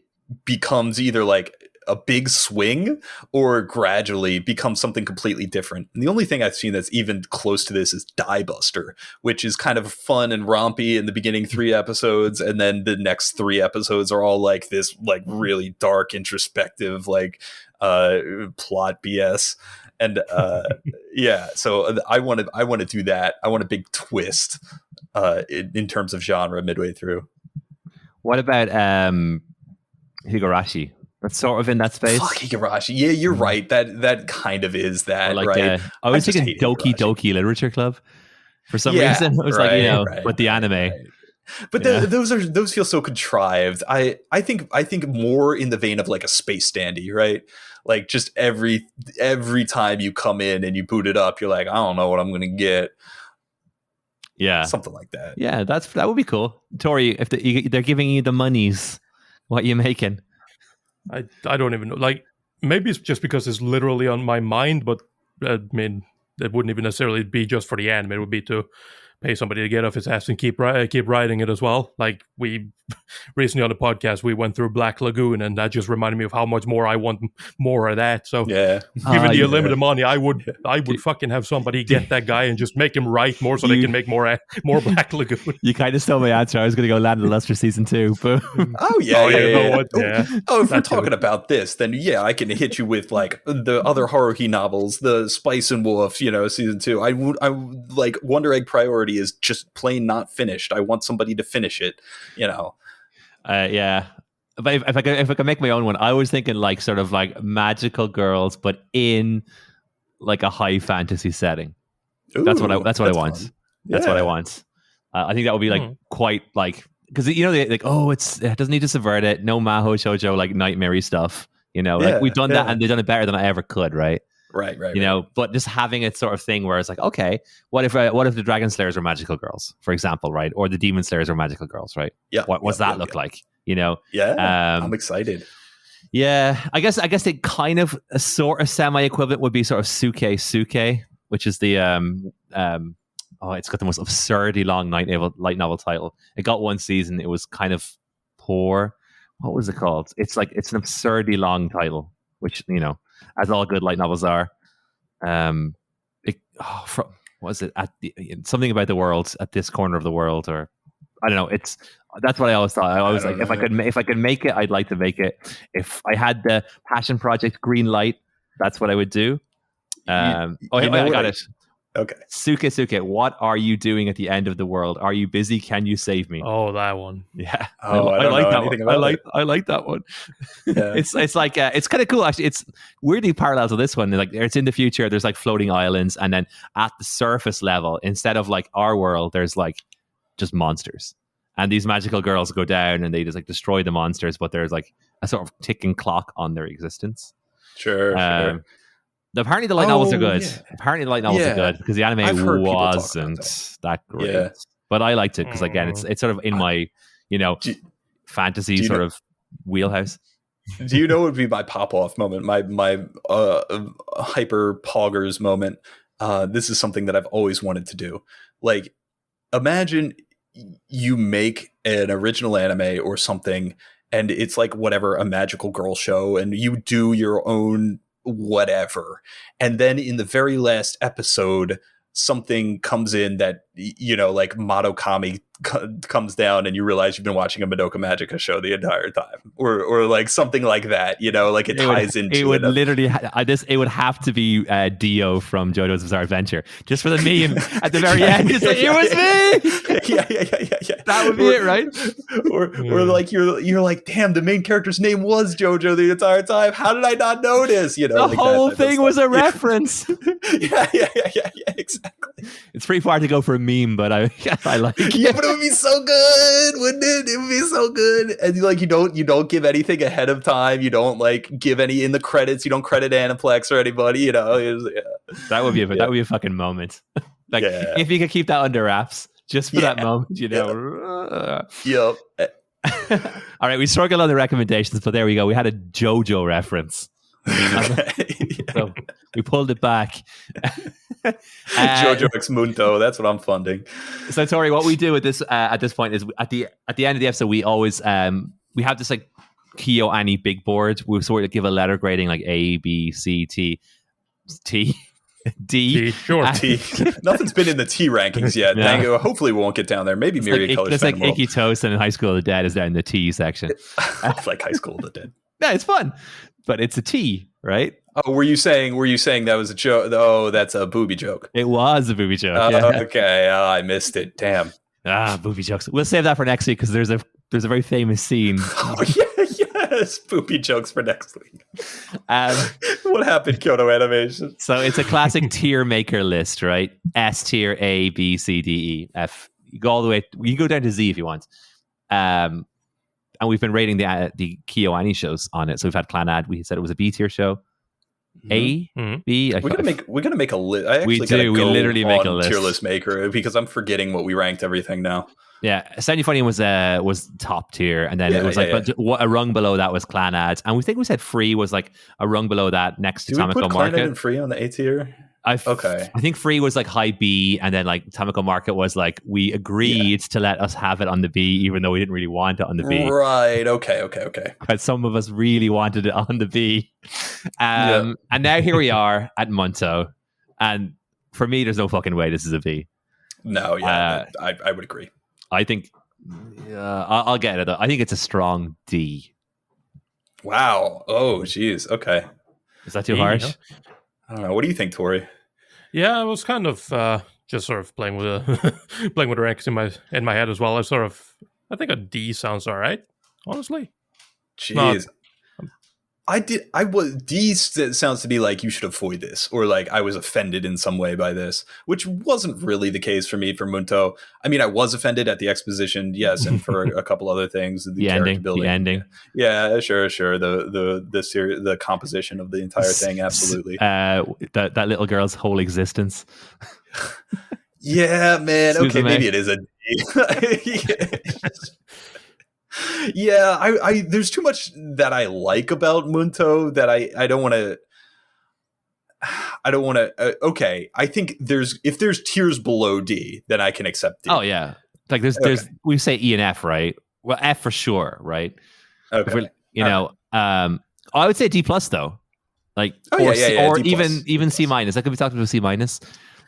becomes either like a big swing or gradually becomes something completely different. And the only thing I've seen that's even close to this is Die Buster, which is kind of fun and rompy in the beginning 3 episodes, and then the next 3 episodes are all like this, like, really dark, introspective, like plot BS. And yeah, so I want to do that. I want a big twist in terms of genre midway through. What about Higurashi? That's sort of in that space. Fuck Higurashi. Yeah, you're right. That kind of is that, like, right? I was thinking Doki Literature Club for some reason. It was but the anime. Right. But those feel so contrived. I think more in the vein of like a Space Dandy, right? Like, just every time you come in and you boot it up, you're like, I don't know what I'm going to get. Yeah, something like that. Yeah, that would be cool. Tori, if they're giving you the monies, what are you making? I don't even know. Like, maybe it's just because it's literally on my mind, but I mean, it wouldn't even necessarily be just for the anime. It would be to pay somebody to get off his ass and keep writing it as well. Like we recently on the podcast, we went through Black Lagoon, and that just reminded me of how much more I want more of that. So given the unlimited money, I would fucking have somebody get that guy and just make him write more so they can make more Black Lagoon. You kind of stole my answer. I was going to go Land of Lust for season 2. But if we're talking about this, then I can hit you with like the other Haruhi novels, the Spice and Wolf, season 2. I like Wonder Egg Priority is just plain not finished. I want somebody to finish it, yeah. But if I could make my own one, I was thinking like sort of like magical girls, but in like a high fantasy setting. Ooh, that's what I want. Fun. That's what I want. I think that would be like quite like, because they like, it doesn't need to subvert it. No Maho Shoujo like nightmare stuff. Like we've done that and they've done it better than I ever could. Right. But just having a sort of thing where it's like, okay, what if the Dragon Slayers were magical girls, for example, right? Or the Demon Slayers were magical girls, right? Yeah. What's that look like? I'm excited. Yeah, I guess they kind of a sort of semi-equivalent would be sort of Suke, which is the it's got the most absurdly long light novel title. It got one season. It was kind of poor. What was it called? It's an absurdly long title, which as all good light novels are. What was it? Something about the world at this corner of the world, or I don't know. That's what I always thought. I always like, if I could make it, I'd like to make it. If I had the passion project green light, that's what I would do. I got it. Okay. Suke, what are you doing at the end of the world? Are you busy? Can you save me? Oh, that one. Yeah. I like that one. I like that one. Yeah. It's like it's kind of cool actually. It's weirdly parallel to this one. Like it's in the future. There's like floating islands, and then at the surface level, instead of like our world, there's like just monsters. And these magical girls go down and they just like destroy the monsters, but there's like a sort of ticking clock on their existence. Sure. Apparently the light novels are good. Yeah. Apparently the light novels are good because the anime wasn't that great. Yeah. But I liked it because again, it's sort of in my fantasy sort of wheelhouse. Do you know what would be my pop off moment? My hyper poggers moment. This is something that I've always wanted to do. Like, imagine you make an original anime or something, and it's like whatever, a magical girl show, and you do your own whatever, and then in the very last episode something comes in that like Madoka comes down and you realize you've been watching a Madoka Magica show the entire time, or like something like that, like it ties into it. Would literally it would have to be Dio from JoJo's Bizarre Adventure, just for the meme at the very end. It's like, it was me. Yeah. That would be it, right? Or like you're like, damn, the main character's name was JoJo the entire time. How did I not notice? The like whole thing was a reference. Yeah, exactly. It's pretty far to go for a meme, but I like it. Yeah, but it would be so good, wouldn't it? It would be so good. And you don't give anything ahead of time. You don't like give any in the credits. You don't credit Aniplex or anybody. That would be a fucking moment. Like if you could keep that under wraps just for that moment, Yep. All right, we struggled on the recommendations, but there we go. We had a JoJo reference. So we pulled it back. JoJo X Munto, that's what I'm funding. So Tori, what we do at this point is at the end of the episode, we always we have this like Kyoani big board. We sort of give a letter grading like A, B, C, T, D. Sure. T. Nothing's been in the T rankings yet. Yeah. Hopefully we won't get down there. Maybe Myriad Colors. It's like Icky Toast and High School of the Dead is down in the T section. It's like High School of the Dead. Yeah, it's fun, but it's a T, right? Oh, were you saying that was a joke? Oh, that's a booby joke. It was a booby joke. Yeah. Okay, I missed it. Damn. Booby jokes. We'll save that for next week because there's a very famous scene. Oh yes, booby jokes for next week. What happened, Kyoto Animation? So it's a classic tier maker list, right? S tier, A, B, C, D, E, F. You go all the way. You can go down to Z if you want. And we've been rating the Kyoani shows on it. So we've had Clan Ad. We said it was a B tier show. A, B. We're gonna make a list. I actually we literally make a list. Tier list maker because I'm forgetting what we ranked everything now. Yeah, Sandy Funny was top tier, and then it was a rung below that was Clan Ads, and we think we said Free was like a rung below that next to Tomoko Market. Did we put Clan Ad and Free on the A tier? Okay. I think Free was like high B, and then like Tamako Market was like, we agreed to let us have it on the B, even though we didn't really want it on the B. Right. Okay. But some of us really wanted it on the B. And now here we are at Munto. And for me, there's no fucking way this is a B. No, yeah, I would agree. I think I'll get it. I think it's a strong D. Wow. Oh, geez. Okay. Is that too harsh? Yeah. I don't know. What do you think, Tori? Yeah, I was kind of just sort of playing with playing with the ranks in my head as well. I think a D sounds all right, honestly. Jeez. D sounds to be like you should avoid this, or like I was offended in some way by this, which wasn't really the case for me for Munto. I mean, I was offended at the exposition, yes, and for a couple other things, the character building, the ending, yeah, sure, the composition of the entire thing, absolutely. That little girl's whole existence. Yeah, man. Suzume. Okay, maybe it is a D. Yeah, I there's too much that I like about Munto that I don't want to. Okay, I think if there's tiers below D, then I can accept D. Oh yeah, like there's we say E and F, right? Well, F for sure, right? Okay, I would say D plus though, like or even C minus. I could be talking to a C minus.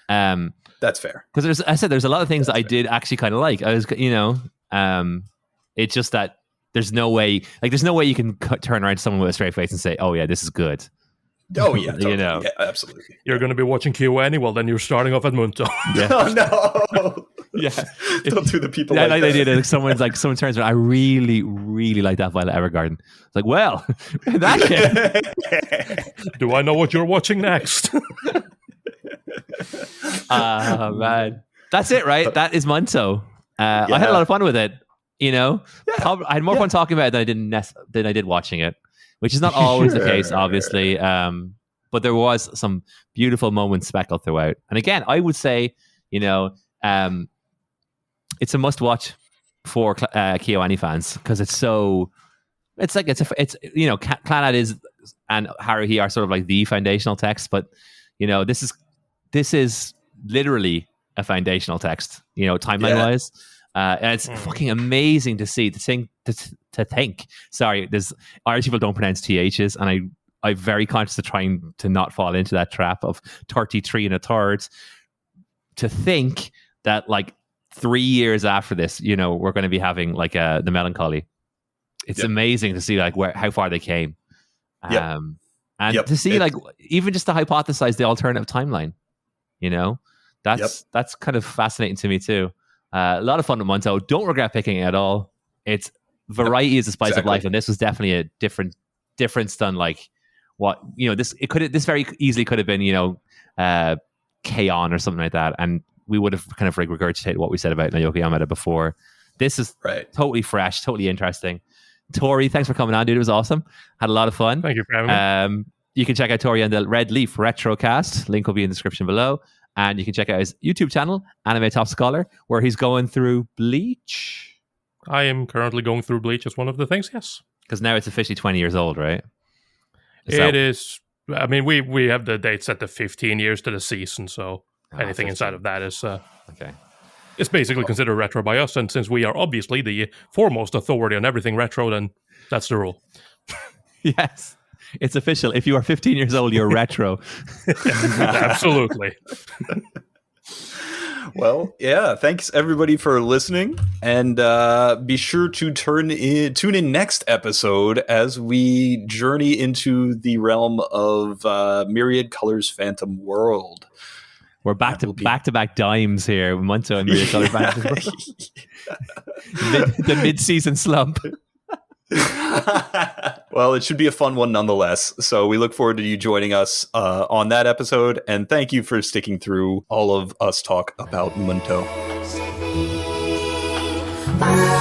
That's fair because there's a lot of things that I did actually kind of like. I was it's just that there's no way you can turn around to someone with a straight face and say, "Oh yeah, this is good." Oh yeah, totally. Yeah, absolutely. You're going to be watching Kyoani, well then you're starting off at Munto. Yeah. Oh no. Yeah, don't do the people. Yeah, like they that. did. Someone turns around. I really, really like that Violet Evergarden. It's like, well, that do I know what you're watching next? Man, that's it, right? That is Munto. I had a lot of fun with it. I had more fun talking about it than I did watching it, which is not always the case, obviously. But there was some beautiful moments speckled throughout. And again, I would say, it's a must-watch for Kyoani fans because Clannad is and Haruhi are sort of like the foundational text, but this is literally a foundational text, timeline-wise. And it's fucking amazing to see, to think. Sorry, there's Irish people don't pronounce THs, and I'm very conscious of trying to not fall into that trap of 33 and a third. To think that like 3 years after this, we're going to be having like the Melancholy. It's amazing to see like how far they came. And to see like even just to hypothesize the alternative timeline, that's kind of fascinating to me too. A lot of fun with Munto. Don't regret picking it at all. It's variety is the spice of life, and this was definitely a difference than like what this very easily could have been K-On! Or something like that, and we would have kind of regurgitated what we said about Naoki Yamada before. This is totally fresh, totally interesting. Tori, thanks for coming on, dude. It was awesome. Had a lot of fun. Thank you for having me. You can check out Tori on the Red Leaf Retrocast. Link will be in the description below. And you can check out his YouTube channel, Anime Top Scholar, where he's going through Bleach. I am currently going through Bleach as one of the things, yes. Because now it's officially 20 years old, right? It is. I mean, we have the date set to 15 years to the season, so anything 15. inside of that is... okay. It's basically considered retro by us, and since we are obviously the foremost authority on everything retro, then that's the rule. Yes. It's official. If you are 15 years old, you're retro. Absolutely. Well, yeah. Thanks everybody for listening, and be sure to tune in next episode as we journey into the realm of Myriad Colors Phantom World. We're back to back dimes here. Munto and Myriad Colors Phantom World. The mid-season slump. Well, it should be a fun one nonetheless. So we look forward to you joining us on that episode. And thank you for sticking through all of us talk about Munto. Bye.